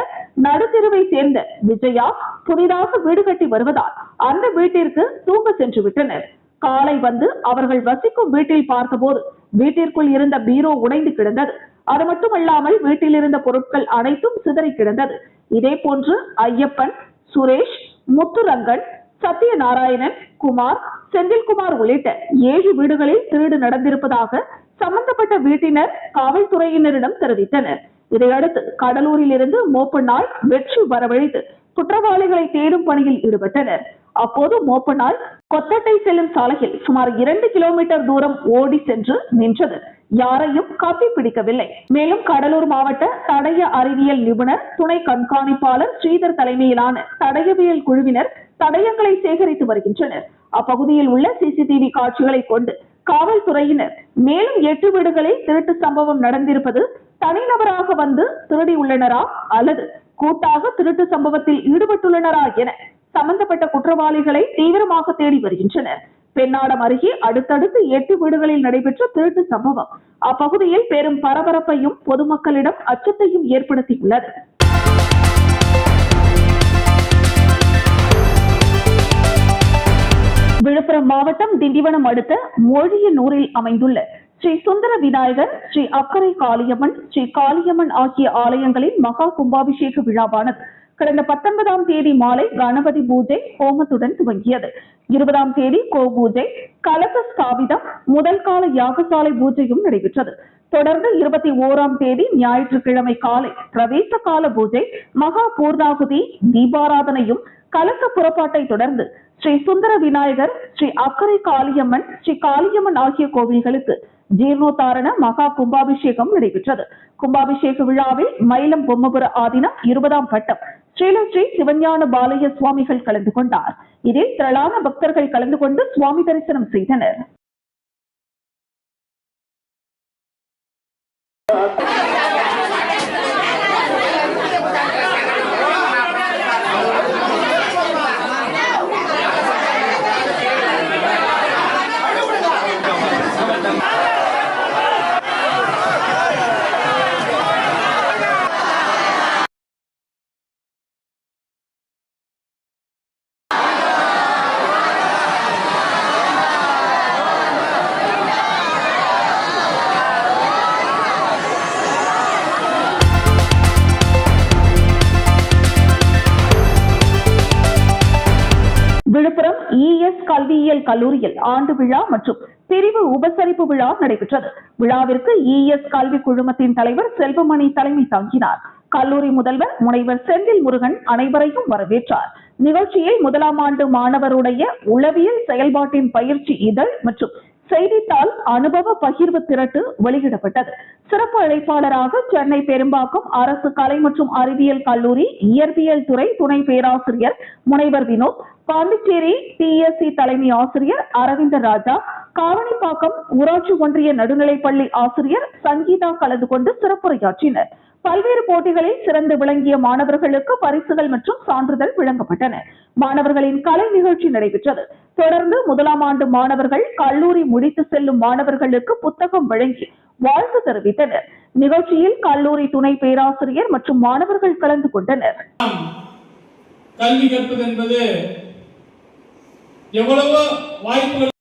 நடுத்தெருவை சேர்ந்த விஜயா புதிதாக வீடு கட்டி வருவதால் அந்த வீட்டிற்கு தூங்க சென்று விட்டனர். காலை வந்து அவர்கள் வசிக்கும் வீட்டில் பார்த்தபோது வீட்டிற்குள் இருந்த பீரோ உடைந்து கிடந்தது. அது மட்டுமல்லாமல் வீட்டில் இருந்த பொருட்கள் அனைத்தும் சிதறி கிடந்தது. இதே போன்று ஐயப்பன், சுரேஷ், முத்துரங்கன், சத்யநாராயணன், குமார், செந்தில்குமார் உள்ளிட்ட 7 வீடுகளில் திருடு நடந்திருப்பதாக சம்பந்தப்பட்ட வீட்டினர் காவல்துறையினரிடம் தெரிவித்தனர். இதையடுத்து கடலூரில் இருந்து மோப்ப நாய் வெற்றி வரவழைத்து குற்றவாளிகளை தேடும் பணியில் ஈடுபட்டனர். அப்போது மோப்ப நாய் கொத்தட்டை செல்லும் சாலையில் சுமார் 2 கிலோமீட்டர் தூரம் ஓடி சென்று நின்றது. யாரையும் காப்பி பிடிக்கவில்லை. மேலும் கடலூர் மாவட்ட தடய அறிவியல் நிபுணர் துணை கண்காணிப்பாளர் ஸ்ரீதர் தலைமையிலான தடயவியல் குழுவினர் தடயங்களை சேகரித்து வருகின்றனர். அப்பகுதியில் உள்ள சிசிடிவி காட்சிகளை கொண்டு காவல்துறையினர் மேலும் 8 வீடுகளில் திருட்டு சம்பவம் நடந்திருப்பது தனிநபராக வந்து திருடி உள்ளனரா அல்லது கூட்டாக திருட்டு சம்பவத்தில் ஈடுபட்டுள்ளனரா என சம்பந்தப்பட்ட குற்றவாளிகளை தீவிரமாக தேடி வருகின்றனர். பெண்ணாடம் அருகே அடுத்தடுத்து 8 வீடுகளில் நடைபெற்ற திருட்டு சம்பவம் அப்பகுதியில் பெரும் பரபரப்பையும் பொதுமக்களிடம் அச்சத்தையும் ஏற்படுத்தியுள்ளது. விழுப்புரம் மாவட்டம் திண்டிவனம் அடுத்த மொழியனூரில் அமைந்துள்ள ஸ்ரீ சுந்தர விநாயகர், ஸ்ரீ அக்கரை காளியம்மன், ஸ்ரீ காளியம்மன் ஆகிய ஆலயங்களின் மகா கும்பாபிஷேக விழாவானது கடந்த 19ஆம் தேதி மாலை கணபதி பூஜை ஹோமத்துடன் துவங்கியது. 20ஆம் தேதி கோ பூஜை, கலச ஸ்தாபிதம், முதல் கால யாகசாலை பூஜையும் நடைபெற்றது. தொடர்ந்து 21ஆம் தேதி ஞாயிற்றுக்கிழமை காலை பிரவேச கால பூஜை, மகா பூர்ணாகுதி, தீபாராதனையும் கலச புறப்பாட்டை தொடர்ந்து ஸ்ரீ சுந்தர விநாயகர், ஸ்ரீ அக்கரை காளியம்மன், ஸ்ரீ காளியம்மன் ஆகிய கோவில்களுக்கு ஜீர்ணோத்தாரண மகா கும்பாபிஷேகம் நடைபெற்றது. கும்பாபிஷேக விழாவில் மயிலம் பொம்மபுர ஆதீனம் 20ஆம் பட்டம் ஸ்ரீலஸ்ரீ சிவஞான பாலய சுவாமிகள் கலந்து கொண்டார். இதில் திரளான பக்தர்கள் கலந்து கொண்டு சுவாமி தரிசனம் செய்தனர். ES கல்வியியல் கல்லூரியில் ஆண்டு விழா மற்றும் பிரிவு உபசரிப்பு விழா நடைபெற்றது. விழாவிற்கு ES கல்வி குழுமத்தின் தலைவர் செல்வமணி தலைமை தாங்கினார். கல்லூரி முதல்வர் முனைவர் செந்தில் முருகன் அனைவரையும் வரவேற்றார். நிகழ்ச்சியில் முதலாம் ஆண்டு மாணவருடைய உளவியல் செயல்பாட்டின் பயிற்சி இதழ் மற்றும் செய்தித்தாள் அனுபவ பகிர்வு திரட்டு வெளியிடப்பட்டது. சிறப்பு அழைப்பாளராக சென்னை பெரும்பாக்கம் அரசு கலை மற்றும் அறிவியல் கல்லூரி இயற்பியல் துறை துணை பேராசிரியர் முனைவர் வினோத், பாண்டிச்சேரி TSC தலைமை ஆசிரியர் அரவிந்த ராஜா, காவணிப்பாக்கம் ஊராட்சி ஒன்றிய நடுநிலைப்பள்ளி ஆசிரியர் சங்கீதா கலந்து கொண்டு சிறப்புரையாற்றினர். பல்வேறு போட்டிகளில் சிறந்து விளங்கிய மாணவர்களுக்கு பரிசுகள் மற்றும் சான்றிதழ் வழங்கப்பட்டன. மாணவர்களின் கலை நிகழ்ச்சி நடைபெற்றது. தொடர்ந்து முதலாம் ஆண்டு மாணவர்கள் கல்லூரி முடித்து செல்லும் மாணவர்களுக்கு புத்தகம் வழங்கி வாழ்த்து தெரிவித்தனர். நிகழ்ச்சியில் கல்லூரி துணை பேராசிரியர் மற்றும் மாணவர்கள் கலந்து கொண்டனர். கல்வி கற்பது என்பது எவ்வளவோ வாய்ப்புகள்.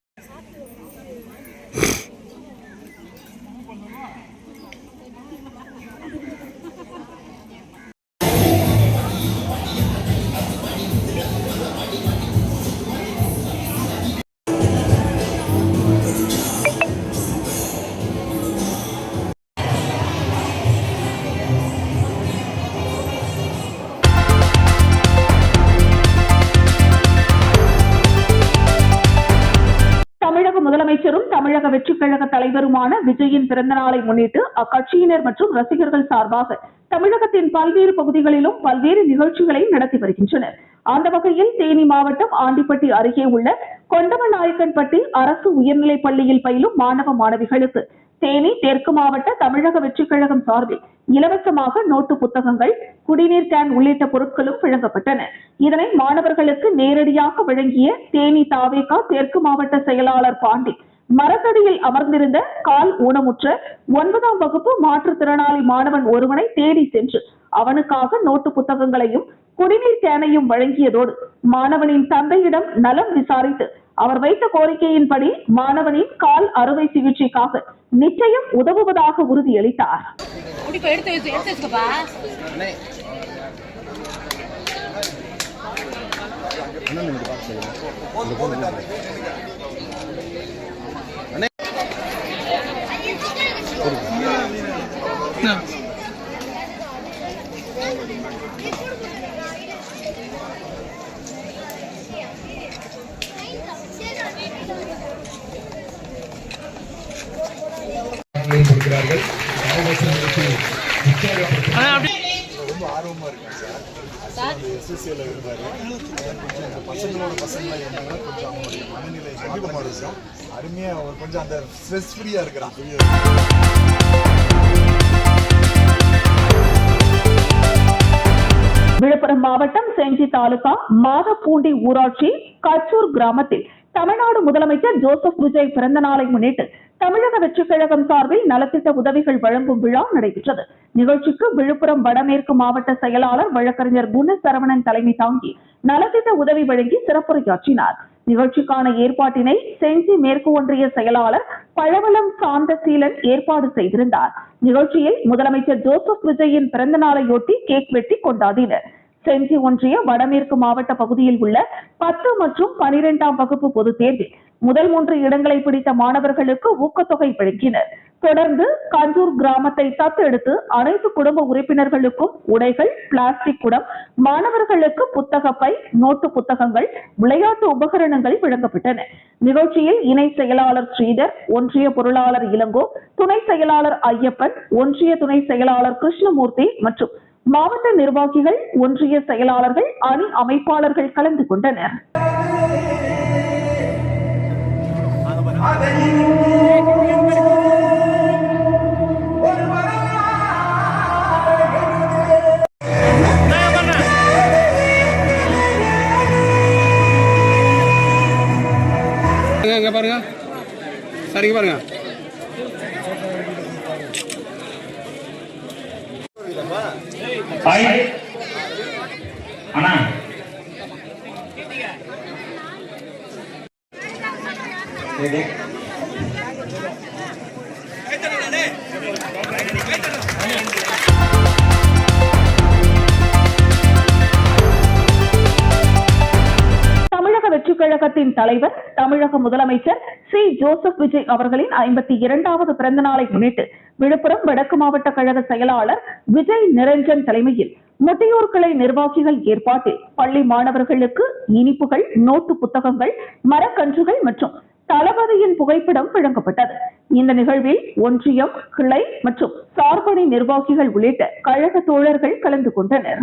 முதலமைச்சரும் தமிழக வெற்றிக் கழக தலைவருமான விஜயின் பிறந்த நாளை முன்னிட்டு அக்கட்சியினர் மற்றும் ரசிகர்கள் சார்பாக தமிழகத்தின் பல்வேறு பகுதிகளிலும் பல்வேறு நிகழ்ச்சிகளை நடத்தி வருகின்றனர். அந்த வகையில் தேனி மாவட்டம் ஆண்டிப்பட்டி அருகே உள்ள கொண்டமநாயக்கன்பட்டி அரசு உயர்நிலைப் பள்ளியில் பயிலும் மாணவ மாணவிகளுக்கு தேனி தெற்கு மாவட்ட தமிழக வெற்றிக் கழகம் சார்பில் இலவசமாக நோட்டு புத்தகங்கள், குடிநீர் கேன் உள்ளிட்ட பொருட்களும் வழங்கப்பட்டன. இதனை மாணவர்களுக்கு நேரடியாக வழங்கிய தேனி தாவேகா தெற்கு மாவட்ட செயலாளர் பாண்டி, மரத்தடியில் அமர்ந்திருந்த கால் ஊனமுற்ற 9ஆம் வகுப்பு மாற்றுத்திறனாளி மாணவன் ஒருவனை தேடி சென்று அவனுக்காக நோட்டு புத்தகங்களையும் குடிநீர் கேனையும் வழங்கியதோடு மாணவனின் தந்தையிடம் நலம் விசாரித்து அவர் வைத்த கோரிக்கையின்படி மாணவனின் கால் அறுவை சிகிச்சைக்காக நிச்சயம் உதவுவதாக உறுதியளித்தார். கொடுக்கிறார்கள். ரொம்ப ஆர்வமா இருக்கேன் சார். SSCல இருந்தாரு. கொஞ்சம் பசங்களோட பசங்களா இருந்தாங்கன்னா கொஞ்சம் அவங்களுடைய மனநிலை கண்டிப்பாக இருக்கும். அருமையா அவர் கொஞ்சம் அந்த ஸ்ட்ரெஸ் ஃப்ரீயா இருக்கிறான். விழுப்புரம் மாவட்டம் செஞ்சி தாலுகா மாதப்பூண்டி ஊராட்சி கச்சூர் கிராமத்தில் தமிழ்நாடு முதலமைச்சர் ஜோசப் விஜய் பிறந்த நாளை முன்னிட்டு தமிழக வெற்றிக் கழகம் சார்பில் நலத்திட்ட உதவிகள் வழங்கும் விழா நடைபெற்றது. நிகழ்ச்சிக்கு விழுப்புரம் வடமேற்கு மாவட்ட செயலாளர் வழக்கறிஞர் குணசரவணன் தலைமை தாங்கி நலத்திட்ட உதவி வழங்கி சிறப்புரையாற்றினார். நிகழ்ச்சிக்கான ஏற்பாட்டினை செஞ்சி மேற்கு ஒன்றிய செயலாளர் பழவலம் சாந்தசீலன் ஏற்பாடு செய்திருந்தார். நிகழ்ச்சியில் முதலமைச்சர் ஜோசப் விஜயின் பிறந்த நாளையொட்டி கேக் வெட்டி கொண்டாடினர். செஞ்சி ஒன்றிய வடமேற்கு மாவட்ட பகுதியில் உள்ள 10 மற்றும் 12ஆம் வகுப்பு பொதுத் தேர்வில் முதல் 3 இடங்களை பிடித்த மாணவர்களுக்கு ஊக்கத்தொகை வழங்கினர். தொடர்ந்து கஞ்சூர் கிராமத்தை தத்தெடுத்து அனைத்து குடும்ப உறுப்பினர்களுக்கும் உடைகள், பிளாஸ்டிக் குடம், மாணவர்களுக்கு புத்தகப்பை, நோட்டு புத்தகங்கள், விளையாட்டு உபகரணங்கள் வழங்கப்பட்டன. நிகழ்ச்சியில் இணை செயலாளர் ஸ்ரீதர், ஒன்றிய பொருளாளர் இளங்கோ, துணை செயலாளர் ஐயப்பன், ஒன்றிய துணை செயலாளர் கிருஷ்ணமூர்த்தி மற்றும் மாவட்ட நிர்வாகிகள், ஒன்றிய செயலாளர்கள், அணி அமைப்பாளர்கள் கலந்து கொண்டனர். பாருங்க சரிங்க பாருங்க. அண்ணா தமிழக வெற்றிக் கழகத்தின் தலைவர் தமிழக முதலமைச்சர் சி ஜோசப் விஜய் அவர்களின் 52வது பிறந்த நாளை முன்னிட்டு விழுப்புரம் வடக்கு மாவட்ட கழக செயலாளர் விஜய் நிரஞ்சன் தலைமையில் முட்டையூர் கிளை நிர்வாகிகள் ஏற்பாட்டில் பள்ளி மாணவர்களுக்கு இனிப்புகள், நோட்டு புத்தகங்கள், மரக்கன்றுகள் மற்றும் தளபதியின் புகைப்படம் வழங்கப்பட்டது. இந்த நிகழ்வில் ஒன்றியம், கிளை மற்றும் சார்பணி நிர்வாகிகள் உள்ளிட்ட கழக தோழர்கள் கலந்து கொண்டனர்.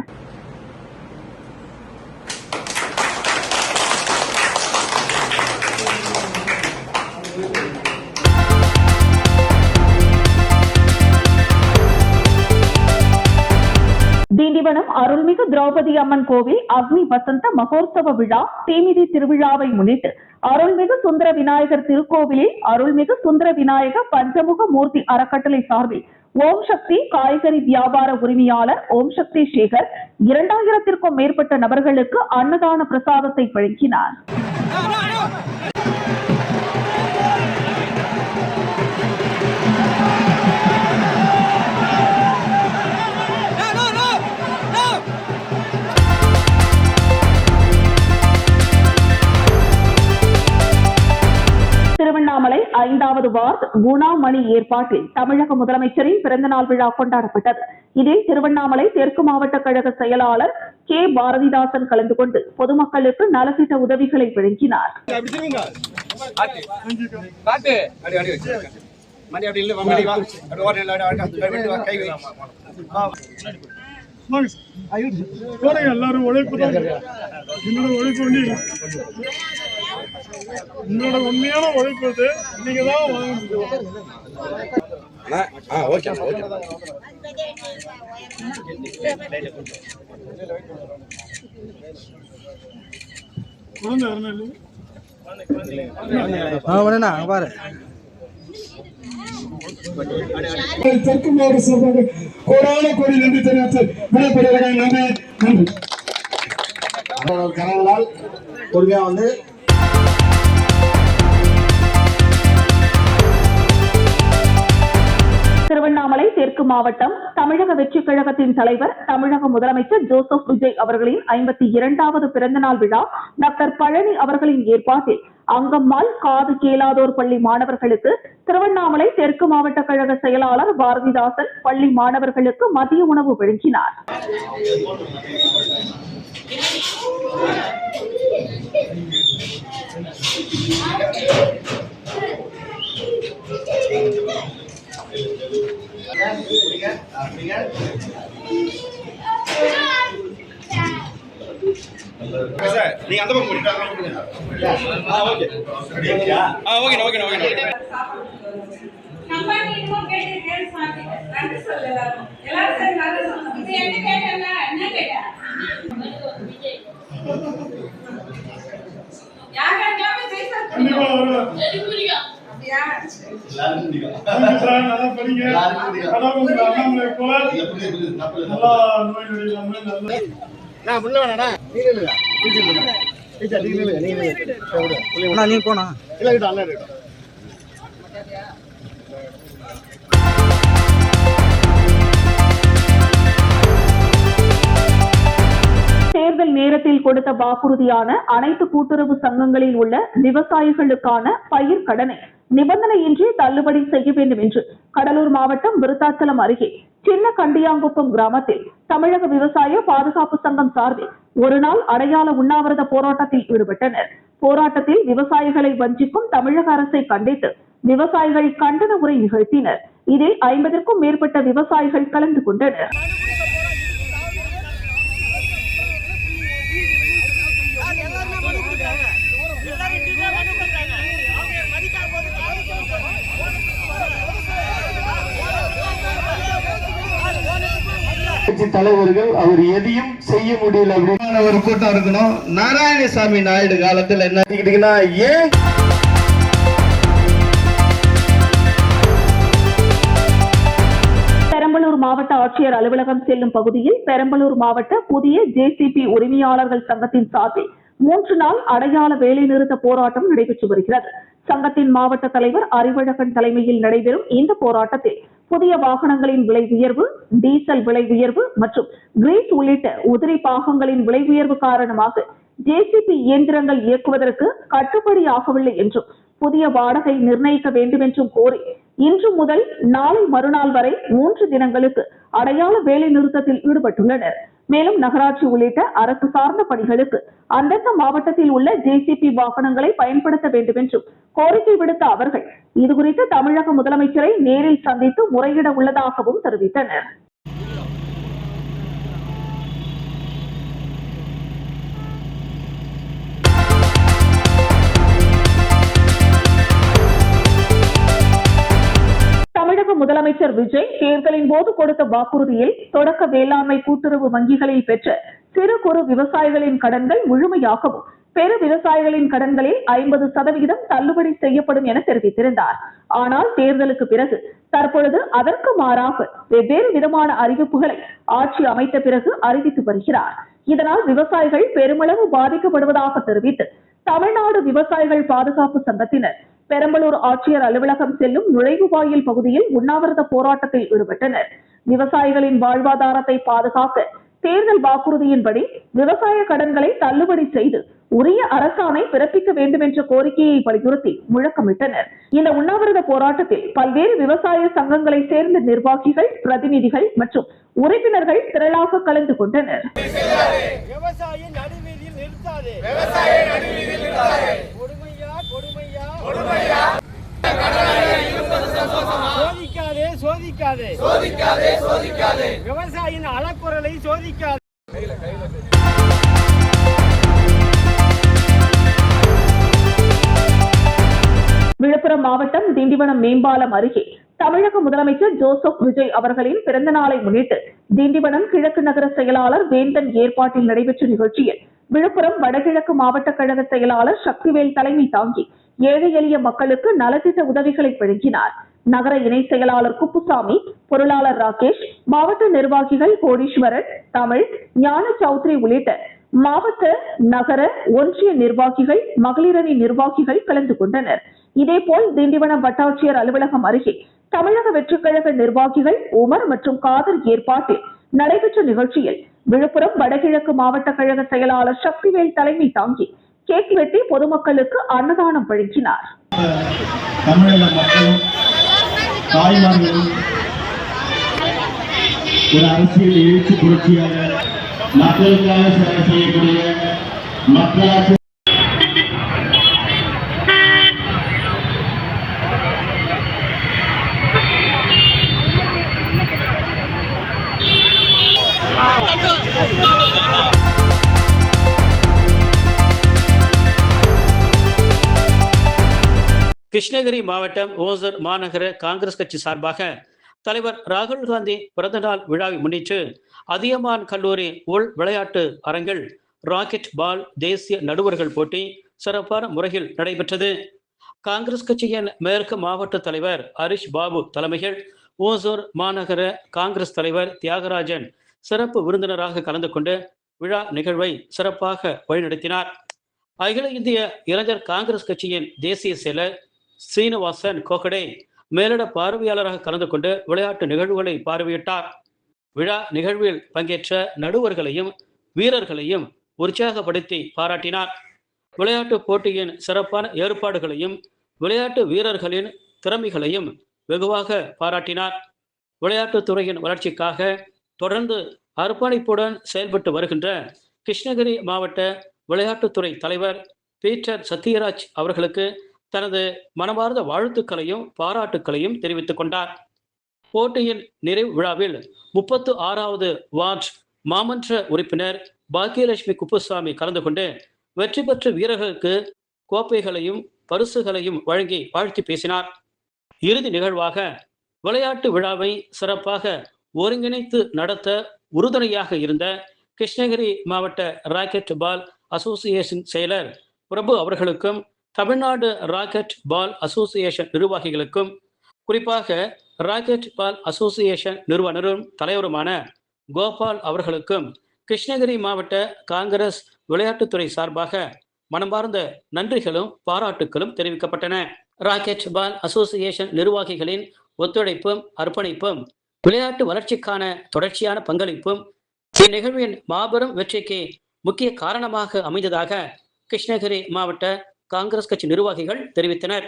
திண்டிவனம் அருள்மிகு திரௌபதி அம்மன் கோவில் அக்னி வசந்த மகோத்சவ விழா தீமிதி திருவிழாவை முன்னிட்டு அருள்மிகு சுந்தர விநாயகர் திருக்கோவிலில் அருள்மிகு சுந்தர விநாயக பஞ்சமுக மூர்த்தி அறக்கட்டளை சார்பில் ஓம் சக்தி காய்கறி வியாபார உரிமையாளர் ஓம் சக்தி சேகர் 2000க்கும் மேற்பட்ட நபர்களுக்கு அன்னதான பிரசாதத்தை வழங்கினார். திருவண்ணாமலை 5வது வார்டு குணாமணி ஏற்பாட்டில் தமிழக முதலமைச்சரின் பிறந்தநாள் விழா கொண்டாடப்பட்டது. இதில் திருவண்ணாமலை தெற்கு மாவட்ட கழக செயலாளர் கே பாரதிதாசன் கலந்து கொண்டு பொதுமக்களுக்கு நலத்திட்ட உதவிகளை வழங்கினார். எல்லாரும் உழைப்பு தான் என்னோட உழைப்பு என்னோட உண்மையான உழைப்பு அது. நீங்க தான் பாரு தெற்கு மாவட்ட சார்பாக கோடான கோடி நன்றி தெரிவித்து விடைபெறுகிறேன். நன்றி நன்றி. கரங்களால் பொறுமையா வந்து திருவண்ணாமலை தெற்கு மாவட்டம் தமிழக வெற்றி கழகத்தின் தலைவர் தமிழக முதலமைச்சர் ஜோசப் விஜய் அவர்களின் 52வது பிறந்தநாள் விழா டாக்டர் பழனி அவர்களின் ஏற்பாட்டில் அங்கம்மாள் காது கேளாதோர் பள்ளி மாணவர்களுக்கு திருவண்ணாமலை தெற்கு மாவட்ட கழக செயலாளர் பாரதிதாசன் பள்ளி மாணவர்களுக்கு மதிய உணவு வழங்கினார். நீங்க அந்த பக்கம் நல்லா படிங்க. நீ போனா தேர்தல் நேரத்தில் கொடுத்த வாக்குறுதியான அனைத்து கூட்டுறவு சங்கங்களில் உள்ள விவசாயிகளுக்கான பயிர் கடனை நிபந்தனையின்றி தள்ளுபடி செய்ய வேண்டும் என்று கடலூர் மாவட்டம் விருத்தாச்சலம் அருகே சின்ன கண்டியாங்குப்பம் கிராமத்தில் தமிழக விவசாய பாதுகாப்பு சங்கம் சார்பில் ஒருநாள் அடையாள உண்ணாவிரத போராட்டத்தில் ஈடுபட்டனர். போராட்டத்தில் விவசாயிகளை வஞ்சிக்கும் தமிழக அரசை கண்டித்து விவசாயிகள் கண்டன உரை நிகழ்த்தினர். இதில் 50க்கும் மேற்பட்ட விவசாயிகள் கலந்து கொண்டனர். தலைவர்கள் அவர் எதையும் செய்ய முடியல அப்படின்னு ஒரு கூட்டம் இருக்கணும். நாராயணசாமி நாயுடு காலத்துல என்ன ஏன் பெரம்பலூர் மாவட்ட ஆட்சியர் அலுவலகம் செல்லும் பகுதியில் பெரம்பலூர் மாவட்ட புதிய ஜேசிபி உரிமையாளர்கள் சங்கத்தின் சார்பில் 3 நாள் அடையாள வேலைநிறுத்த போராட்டம் நடைபெற்று வருகிறது. சங்கத்தின் மாவட்ட தலைவர் அறிவழகன் தலைமையில் நடைபெறும் இந்த போராட்டத்தில் புதிய வாகனங்களின் விலை உயர்வு, டீசல் விலை உயர்வு மற்றும் கிரீஸ் உள்ளிட்ட உதிரி பாகங்களின் விலை உயர்வு காரணமாக ஜேசிபி இயந்திரங்கள் இயக்குவதற்கு கட்டுப்படியாகவில்லை என்றும் புதிய வாடகை நிர்ணயிக்க வேண்டும் என்றும் கோரி இன்று முதல் நாளை மறுநாள் வரை 3 தினங்களுக்கு அடையாள வேலை நிறுத்தத்தில் ஈடுபட்டுள்ளனர். மேலும் நகராட்சி உள்ளிட்ட அரசு சார்ந்த பணிகளுக்கு அந்தந்த மாவட்டத்தில் உள்ள ஜேசிபி வாகனங்களை பயன்படுத்த வேண்டும் என்றும் கோரிக்கை விடுத்த அவர்கள் இதுகுறித்து தமிழக முதலமைச்சரை நேரில் சந்தித்து முறையிட உள்ளதாகவும் தெரிவித்தனர். தமிழக முதலமைச்சர் விஜய் தேர்தலின் போது கொடுத்த வாக்குறுதியில் தொடக்க வேளாண்மை கூட்டுறவு வங்கிகளில் பெற்ற சிறு குறு விவசாயிகளின் கடன்கள் முழுமையாகவும் பெரு விவசாயிகளின் கடன்களில் 50% தள்ளுபடி செய்யப்படும் என தெரிவித்திருந்தார். ஆனால் தேர்தலுக்கு பிறகு தற்பொழுது அதற்கு மாறாக வெவ்வேறு விதமான அறிவிப்புகளை ஆட்சி அமைத்த பிறகு அறிவித்து வருகிறார். இதனால் விவசாயிகள் பெருமளவு பாதிக்கப்படுவதாக தெரிவித்து தமிழ்நாடு விவசாயிகள் பாதுகாப்பு சங்கத்தினர் பெரம்பலூர் ஆட்சியர் அலுவலகம் செல்லும் நுழைவுவாயில் பகுதியில் உண்ணாவிரத போராட்டத்தில் ஈடுபட்டனர். விவசாயிகளின் வாழ்வாதாரத்தை பாதுகாக்க தேர்தல் வாக்குறுதியின்படி விவசாய கடன்களை தள்ளுபடி செய்து உரிய அரசாணை பிறப்பிக்க வேண்டும் என்ற கோரிக்கையை வலியுறுத்தி முழக்கமிட்டனர். இந்த உண்ணாவிரத போராட்டத்தில் பல்வேறு விவசாய சங்கங்களை சேர்ந்த நிர்வாகிகள், பிரதிநிதிகள் மற்றும் உறுப்பினர்கள் திரளாக கலந்து கொண்டனர். விவசாயியின் அலக்குரலை சோதிக்காதே. விழுப்புரம் மாவட்டம் திண்டிவனம் மேம்பாலம் அருகே தமிழக முதலமைச்சர் ஜோசப் விஜய் அவர்களின் பிறந்த நாளை முன்னிட்டு திண்டிவனம் கிழக்கு நகர செயலாளர் வேந்தன் ஏற்பாட்டில் நடைபெற்ற நிகழ்ச்சியில் விழுப்புரம் வடகிழக்கு மாவட்ட கழக செயலாளர் சக்திவேல் தலைமை தாங்கி ஏழை எளிய மக்களுக்கு நலத்திட்ட உதவிகளை வழங்கினார். நகர இணை செயலாளர் குப்புசாமி, பொருளாளர் ராகேஷ், மாவட்ட நிர்வாகிகள் கோடீஸ்வரன், தமிழ், ஞான சௌத்ரி உள்ளிட்ட மாவட்ட, நகர, ஒன்றிய நிர்வாகிகள், மகளிரணி நிர்வாகிகள் கலந்து கொண்டனர். இதேபோல் திண்டிவனம் வட்டாட்சியர் அலுவலகம் அருகே தமிழக வெற்றிக் கழக நிர்வாகிகள் உமர் மற்றும் காதர் ஏற்பாட்டில் நடைபெற்ற நிகழ்ச்சியில் விழுப்புரம் வடகிழக்கு மாவட்ட கழக செயலாளர் சக்திவேல் தலைமை தாங்கி கேக் வெட்டி பொதுமக்களுக்கு அன்னதானம் வழங்கினார். தமிழக மக்களும் தாய்மார்களும் ஒரு அரசியல் எழுச்சி புரட்சியாக மக்களுக்காக சேவை செய்யக்கூடிய மக்களாட்சி கிருஷ்ணகிரி மாவட்டம் ஓசூர் மாநகர காங்கிரஸ் கட்சி சார்பாக தலைவர் ராகுல் காந்தி பிறந்தநாள் விழாவை முன்னிட்டு அதியமான் கல்லூரி உள் விளையாட்டு அரங்கில் ராக்கெட் பால் தேசிய நடுவர்கள் போட்டி சிறப்பான முறையில் நடைபெற்றது. காங்கிரஸ் கட்சியின் மேற்கு மாவட்ட தலைவர் ஹரிஷ் பாபு தலைமையில் ஓசூர் மாநகர காங்கிரஸ் தலைவர் தியாகராஜன் சிறப்பு விருந்தினராக கலந்து கொண்டு விழா நிகழ்வை சிறப்பாக வழிநடத்தினார். அகில இந்திய இளைஞர் காங்கிரஸ் கட்சியின் தேசிய செயலர் சீனிவாசன் கோகடே மேலிட பார்வையாளராக கலந்து கொண்டு விளையாட்டு நிகழ்வுகளை பார்வையிட்டார். விழா நிகழ்வில் பங்கேற்ற நடுவர்களையும் வீரர்களையும் உற்சாகப்படுத்தி பாராட்டினார். விளையாட்டு போட்டியின் சிறப்பான ஏற்பாடுகளையும் விளையாட்டு வீரர்களின் திறமைகளையும் வெகுவாக பாராட்டினார். விளையாட்டுத் துறையின் வளர்ச்சிக்காக தொடர்ந்து அர்ப்பணிப்புடன் செயல்பட்டு வருகின்ற கிருஷ்ணகிரி மாவட்ட விளையாட்டுத்துறை தலைவர் பீட்டர் சத்யராஜ் அவர்களுக்கு தனது மனமார்ந்த வாழ்த்துக்களையும் பாராட்டுக்களையும் தெரிவித்துக் கொண்டார். போட்டியின் நிறைவு விழாவில் 36வது வார்டு மாமன்ற உறுப்பினர் பாக்கியலட்சுமி குப்புசாமி கலந்து கொண்டு வெற்றி பெற்ற வீரர்களுக்கு கோப்பைகளையும் பரிசுகளையும் வழங்கி வாழ்த்தி பேசினார். இறுதி நிகழ்வாக விளையாட்டு விழாவை சிறப்பாக ஒருங்கிணைத்து நடத்த உறுதுணையாக இருந்த கிருஷ்ணகிரி மாவட்ட ராக்கெட் பால் அசோசியேஷன் செயலர் பிரபு அவர்களுக்கும் தமிழ்நாடு ராக்கெட் பால் அசோசியேஷன் நிர்வாகிகளுக்கும் குறிப்பாக ராக்கெட் பால் அசோசியேஷன் நிறுவனரும் தலைவருமான கோபால் அவர்களுக்கும் கிருஷ்ணகிரி மாவட்ட காங்கிரஸ் விளையாட்டுத்துறை சார்பாக மனமார்ந்த நன்றிகளும் பாராட்டுகளும் தெரிவிக்கப்பட்டன. ராக்கெட் பால் அசோசியேஷன் நிர்வாகிகளின் ஒத்துழைப்பும் அர்ப்பணிப்பும் விளையாட்டு வளர்ச்சிக்கான தொடர்ச்சியான பங்களிப்பும் இந்நிகழ்வின் மாபெரும் வெற்றிக்கு முக்கிய காரணமாக அமைந்ததாக கிருஷ்ணகிரி மாவட்ட காங்கிரஸ் கட்சி நிர்வாகிகள் தெரிவித்தனர்.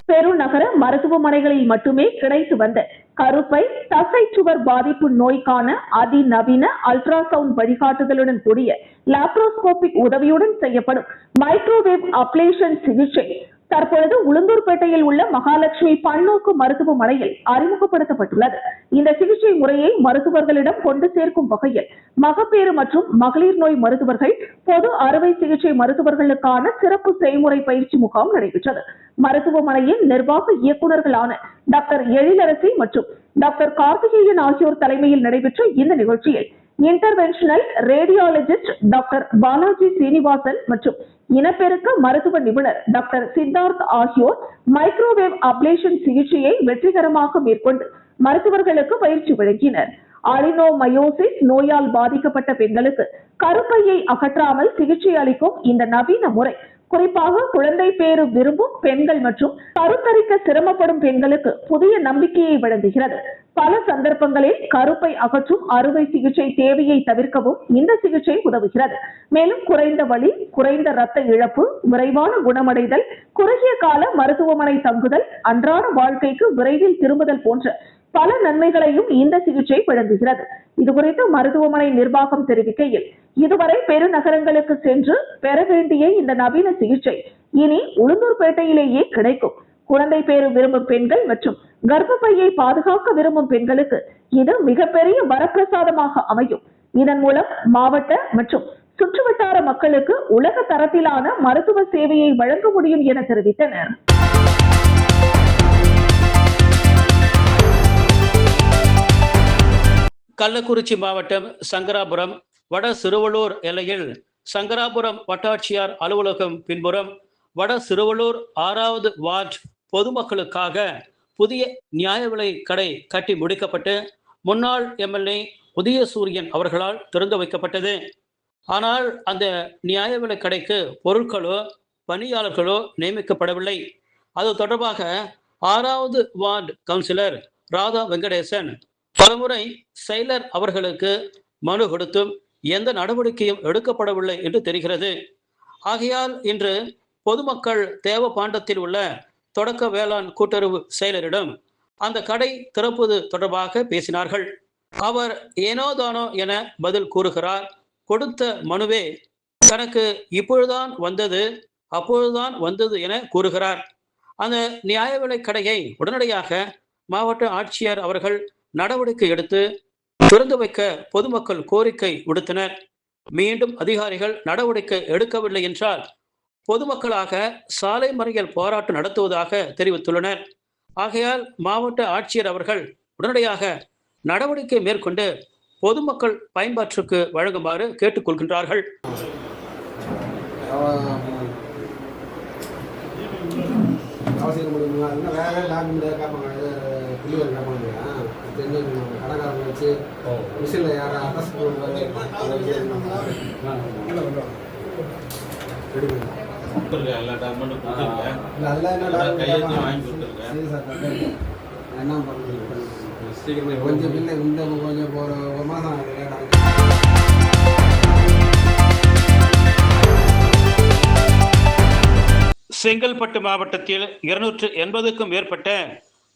பெருநகர மருத்துவமனைகளில் மட்டுமே கிடைத்து வந்த கருப்பை தசை சுவர் பாதிப்பு நோய்க்கான அதிநவீன அல்ட்ராசவுண்ட் வழிகாட்டுதலுடன் கூடிய லாப்ரோஸ்கோபிக் உதவியுடன் செய்யப்படும் மைக்ரோவேவ் அப்ளேஷன் சிகிச்சை தற்பொழுது உளுந்தூர்பேட்டையில் உள்ள மகாலட்சுமி பன்னோக்கு மருத்துவமனையில் அறிமுகப்படுத்தப்பட்டுள்ளது. இந்த சிகிச்சை முறையை மருத்துவர்களிடம் கொண்டு சேர்க்கும் வகையில் மகப்பேறு மற்றும் மகளிர் நோய் மருத்துவர்கள், பொது அறுவை சிகிச்சை மருத்துவர்களுக்கான சிறப்பு செய்முறை பயிற்சி முகாம் நடைபெற்றது. மருத்துவமனையின் நிர்வாக இயக்குநர்களான டாக்டர் எழிலரசி மற்றும் டாக்டர் கார்த்திகேயன் ஆகியோர் தலைமையில் நடைபெற்ற இந்த நிகழ்ச்சியில் interventional radiologist doctor Balaji Srinivasan மற்றும் இனப்பெருக்க மருத்துவ நிபுணர் டாக்டர் சித்தார்த் ஆகியோர் மைக்ரோவேவ் அப்ளேஷன் சிகிச்சையை வெற்றிகரமாக மேற்கொண்டு மருத்துவர்களுக்கு பயிற்சி வழங்கினர். அடினோமயோசிஸ் நோயால் பாதிக்கப்பட்ட பெண்களுக்கு கருப்பையை அகற்றாமல் சிகிச்சை அளிக்கும் இந்த நவீன முறை குறிப்பாக குழந்தை பேறு விரும்பும் பெண்கள் மற்றும் கருத்தரிக்க சிரமப்படும் பெண்களுக்கு புதிய நம்பிக்கையை வழங்குகிறது. பல சந்தர்ப்பங்களில் கருப்பை அகற்றும் அறுவை சிகிச்சை தேவையை தவிர்க்கவும் இந்த சிகிச்சை உதவுகிறது. மேலும் குறைந்த வலி, குறைந்த இரத்த இழப்பு, விரைவான குணமடைதல், குறுகிய கால மருத்துவமனை தங்குதல், அன்றாட வாழ்க்கைக்கு விரைவில் திரும்புதல் போன்ற பல நன்மைகளையும் இந்த சிகிச்சை வழங்குகிறது. இதுகுறித்து மருத்துவமனை நிர்வாகம் தெரிவிக்கையில், இதுவரை பெருநகரங்களுக்கு சென்று பெற வேண்டிய இந்த நவீன சிகிச்சை இனி உளுந்தூர்பேட்டையிலேயே கிடைக்கும். குழந்தை பேறு விரும்பும் பெண்கள் மற்றும் கர்ப்பப்பையை பாதுகாக்க விரும்பும் பெண்களுக்கு இது மிகப்பெரிய வரப்பிரசாதமாக அமையும். இதன் மூலம் மாவட்ட மற்றும் சுற்றுவட்டார மக்களுக்கு உலக தரத்திலான மருத்துவ சேவையை வழங்க முடியும் என தெரிவித்தனர். கள்ளக்குறிச்சி மாவட்டம் சங்கராபுரம் வட சிறுவலூர் எல்லையில் சங்கராபுரம் வட்டாட்சியர் அலுவலகம் பின்புறம் வட சிறுவலூர் 6வது வார்டு பொதுமக்களுக்காக புதிய நியாய விலை கடை கட்டி முடிக்கப்பட்டு முன்னாள் எம்எல்ஏ உதயசூரியன் அவர்களால் திறந்து வைக்கப்பட்டது. ஆனால் அந்த நியாய விலை கடைக்கு பொருட்களோ பணியாளர்களோ நியமிக்கப்படவில்லை. அது தொடர்பாக 6வது வார்டு கவுன்சிலர் ராதா வெங்கடேசன் பலமுறை செயலர் அவர்களுக்கு மனு கொடுத்தும் எந்த நடவடிக்கையும் எடுக்கப்படவில்லை என்று தெரிகிறது. ஆகையால் இன்று பொதுமக்கள் தேவபாண்டத்தில் உள்ள தொடக்க வேளாண் கூட்டுறவு செயலரிடம் அந்த கடை திறப்பது தொடர்பாக பேசினார்கள். அவர் ஏனோதானோ என பதில் கூறுகிறார். கொடுத்த மனுவே தனக்கு இப்பொழுதுதான் வந்தது, அப்பொழுதுதான் வந்தது என கூறுகிறார். அந்த நியாய விலை கடையை உடனடியாக மாவட்ட ஆட்சியர் அவர்கள் நடவடிக்கை எடுத்து திறந்து வைக்க பொதுமக்கள் கோரிக்கை விடுத்தனர். மீண்டும் அதிகாரிகள் நடவடிக்கை எடுக்கவில்லை என்றால் பொதுமக்களாக சாலை மறியல் போராட்டம் நடத்துவதாக தெரிவித்துள்ளனர். ஆகையால் மாவட்ட ஆட்சியர் அவர்கள் உடனடியாக நடவடிக்கை மேற்கொண்டு பொதுமக்கள் பயன்பாட்டுக்கு வழங்குமாறு கேட்டுக்கொள்கின்றார்கள். கடைக்காரங்க வச்சு மிஷினில் யாரை அரெஸ்ட் என்ன பண்ணுறது கொஞ்சம் பின்ன இந்த கொஞ்சம் ஒரு மாதம் செங்கல்பட்டு மாவட்டத்தில் 280க்கும் மேற்பட்ட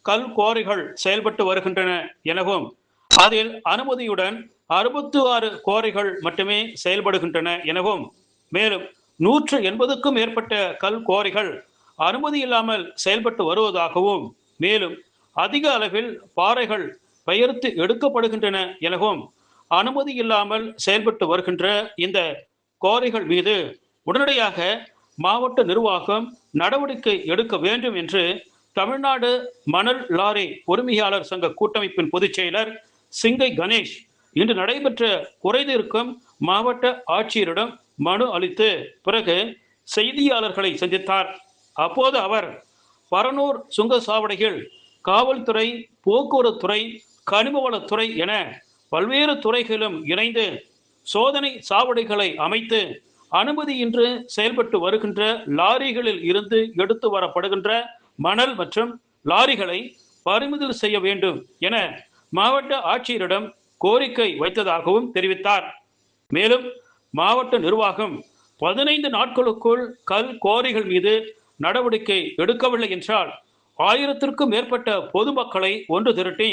கல் குவாரிகள் செயல்பட்டு வருகின்றன எனவும் அதில் அனுமதியுடன் 66 குவாரிகள் மட்டுமே செயல்படுகின்றன எனவும் மேலும் 180க்கும் மேற்பட்ட கல் குவாரிகள் அனுமதி இல்லாமல் செயல்பட்டு வருவதாகவும் மேலும் அதிக அளவில் பாறைகள் பெயர்த்து எடுக்கப்படுகின்றன எனவும் அனுமதி இல்லாமல் செயல்பட்டு வருகின்ற இந்த குவாரிகள் மீது உடனடியாக மாவட்ட நிர்வாகம் நடவடிக்கை எடுக்க வேண்டும் என்று தமிழ்நாடு மணல் லாரி உரிமையாளர் சங்க கூட்டமைப்பின் பொதுச் செயலர் சிங்கை கணேஷ் இன்று நடைபெற்ற குறைதீர்க்கும் மாவட்ட ஆட்சியரிடம் மனு அளித்து பிறகு செய்தியாளர்களை சந்தித்தார். அப்போது அவர் பரனூர் சுங்கச்சாவடியில் காவல்துறை, போக்குவரத்துறை, கனிமவளத்துறை என பல்வேறு துறைகளும் இணைந்து சோதனை சாவடிகளை அமைத்து அனுமதியின்றி செயல்பட்டு வருகின்ற லாரிகளில் இருந்து எடுத்து வரப்படுகின்ற மணல் மற்றும் லாரிகளை பறிமுதல் செய்ய வேண்டும் என மாவட்ட ஆட்சியரிடம் கோரிக்கை வைத்ததாகவும் தெரிவித்தார். மேலும் மாவட்ட நிர்வாகம் 15 நாட்களுக்குள் கல் குவாரிகள் மீது நடவடிக்கை எடுக்கவில்லை என்றால் 1000த்திற்கும் மேற்பட்ட பொதுமக்களை ஒன்று திரட்டி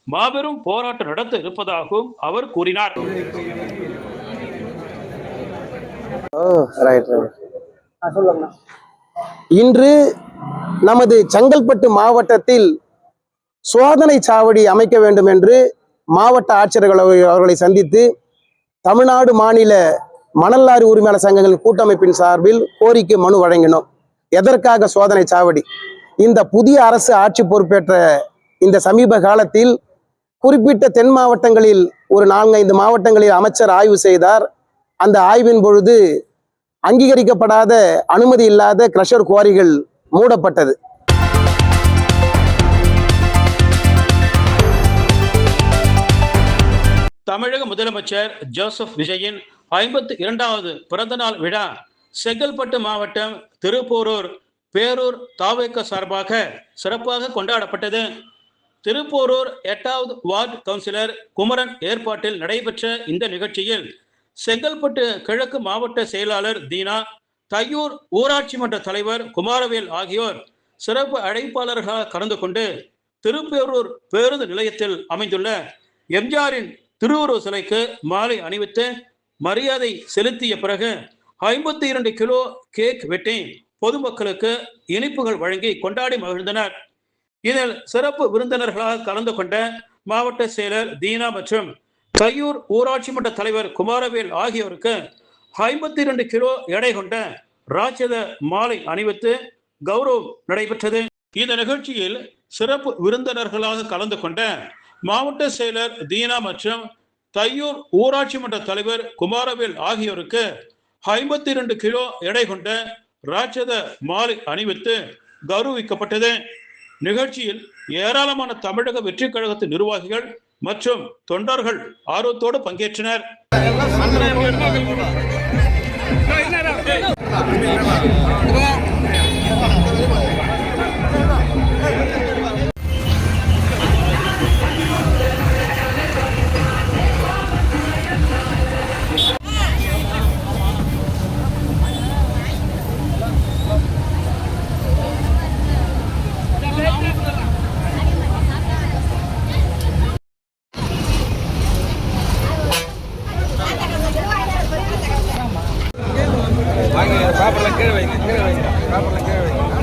மாபெரும் போராட்டம் நடத்த இருப்பதாகவும் அவர் கூறினார். இன்று நமது செங்கல்பட்டு மாவட்டத்தில் சோதனை சாவடி அமைக்க வேண்டும் என்று மாவட்ட ஆட்சியர்கள் அவர்களை சந்தித்து தமிழ்நாடு மாநில மணல் லாரி உரிமையாளர் சங்கங்களின் கூட்டமைப்பின் சார்பில் கோரிக்கை மனு வழங்கினோம். எதற்காக சோதனை சாவடி? இந்த புதிய அரசு ஆட்சி பொறுப்பேற்ற இந்த சமீப காலத்தில் குறிப்பிட்ட தென் மாவட்டங்களில் ஒரு 4-5 மாவட்டங்களில் அமைச்சர் ஆய்வு செய்தார். அந்த ஆய்வின் பொழுது அங்கீகரிக்கப்படாத அனுமதி இல்லாத கிரஷர் குவாரிகள் மூடப்பட்டது. தமிழக முதலமைச்சர் ஜோசப் விஜயின் 52வது பிறந்தநாள் விழா செங்கல்பட்டு மாவட்டம் திருப்போரூர் பேரூர் தாவேக சார்பாக சிறப்பாக கொண்டாடப்பட்டது. திருப்போரூர் 8வது வார்டு கவுன்சிலர் குமரன் ஏற்பாட்டில் நடைபெற்ற இந்த நிகழ்ச்சியில் செங்கல்பட்டு கிழக்கு மாவட்ட செயலாளர் தீனா, தையூர் ஊராட்சி மன்ற தலைவர் குமாரவேல் ஆகியோர் சிறப்பு அழைப்பாளர்களாக கலந்து கொண்டு திருப்போரூர் பேருந்து நிலையத்தில் அமைந்துள்ள எம்ஜிஆரின் திருவுருவ சிலைக்கு மாலை அணிவித்து மரியாதை செலுத்திய பிறகு 52 கிலோ கேக் வெட்டி பொதுமக்களுக்கு இனிப்புகள் வழங்கி கொண்டாடி மகிழ்ந்தனர். இதில் சிறப்பு விருந்தினர்களாக கலந்து கொண்ட மாவட்ட செயலர் தீனா மற்றும் தையூர் ஊராட்சி மன்ற தலைவர் குமாரவேல் ஆகியோருக்கு 52 கிலோ எடை கொண்ட ராட்சத மாலை அணிவித்து கௌரவம் நடைபெற்றது. இந்த நிகழ்ச்சியில் சிறப்பு விருந்தினர்களாக கலந்து கொண்ட மாவட்ட செயலர் தீனா மற்றும் தையூர் ஊராட்சி மன்ற தலைவர் குமாரவேல் ஆகியோருக்கு 52 கிலோ எடை கொண்ட ராட்சத மாலை அணிவித்து கௌரவிக்கப்பட்டது. நிகழ்ச்சியில் ஏராளமான தமிழக வெற்றி கழகத்தின் நிர்வாகிகள் மற்றும் தொண்டர்கள் ஆர்வத்தோடு பங்கேற்றனர். பேப்பர்லாம் கீழே வைங்க, கீழே வைங்க, பேப்பர்லாம் கீழே வைங்க.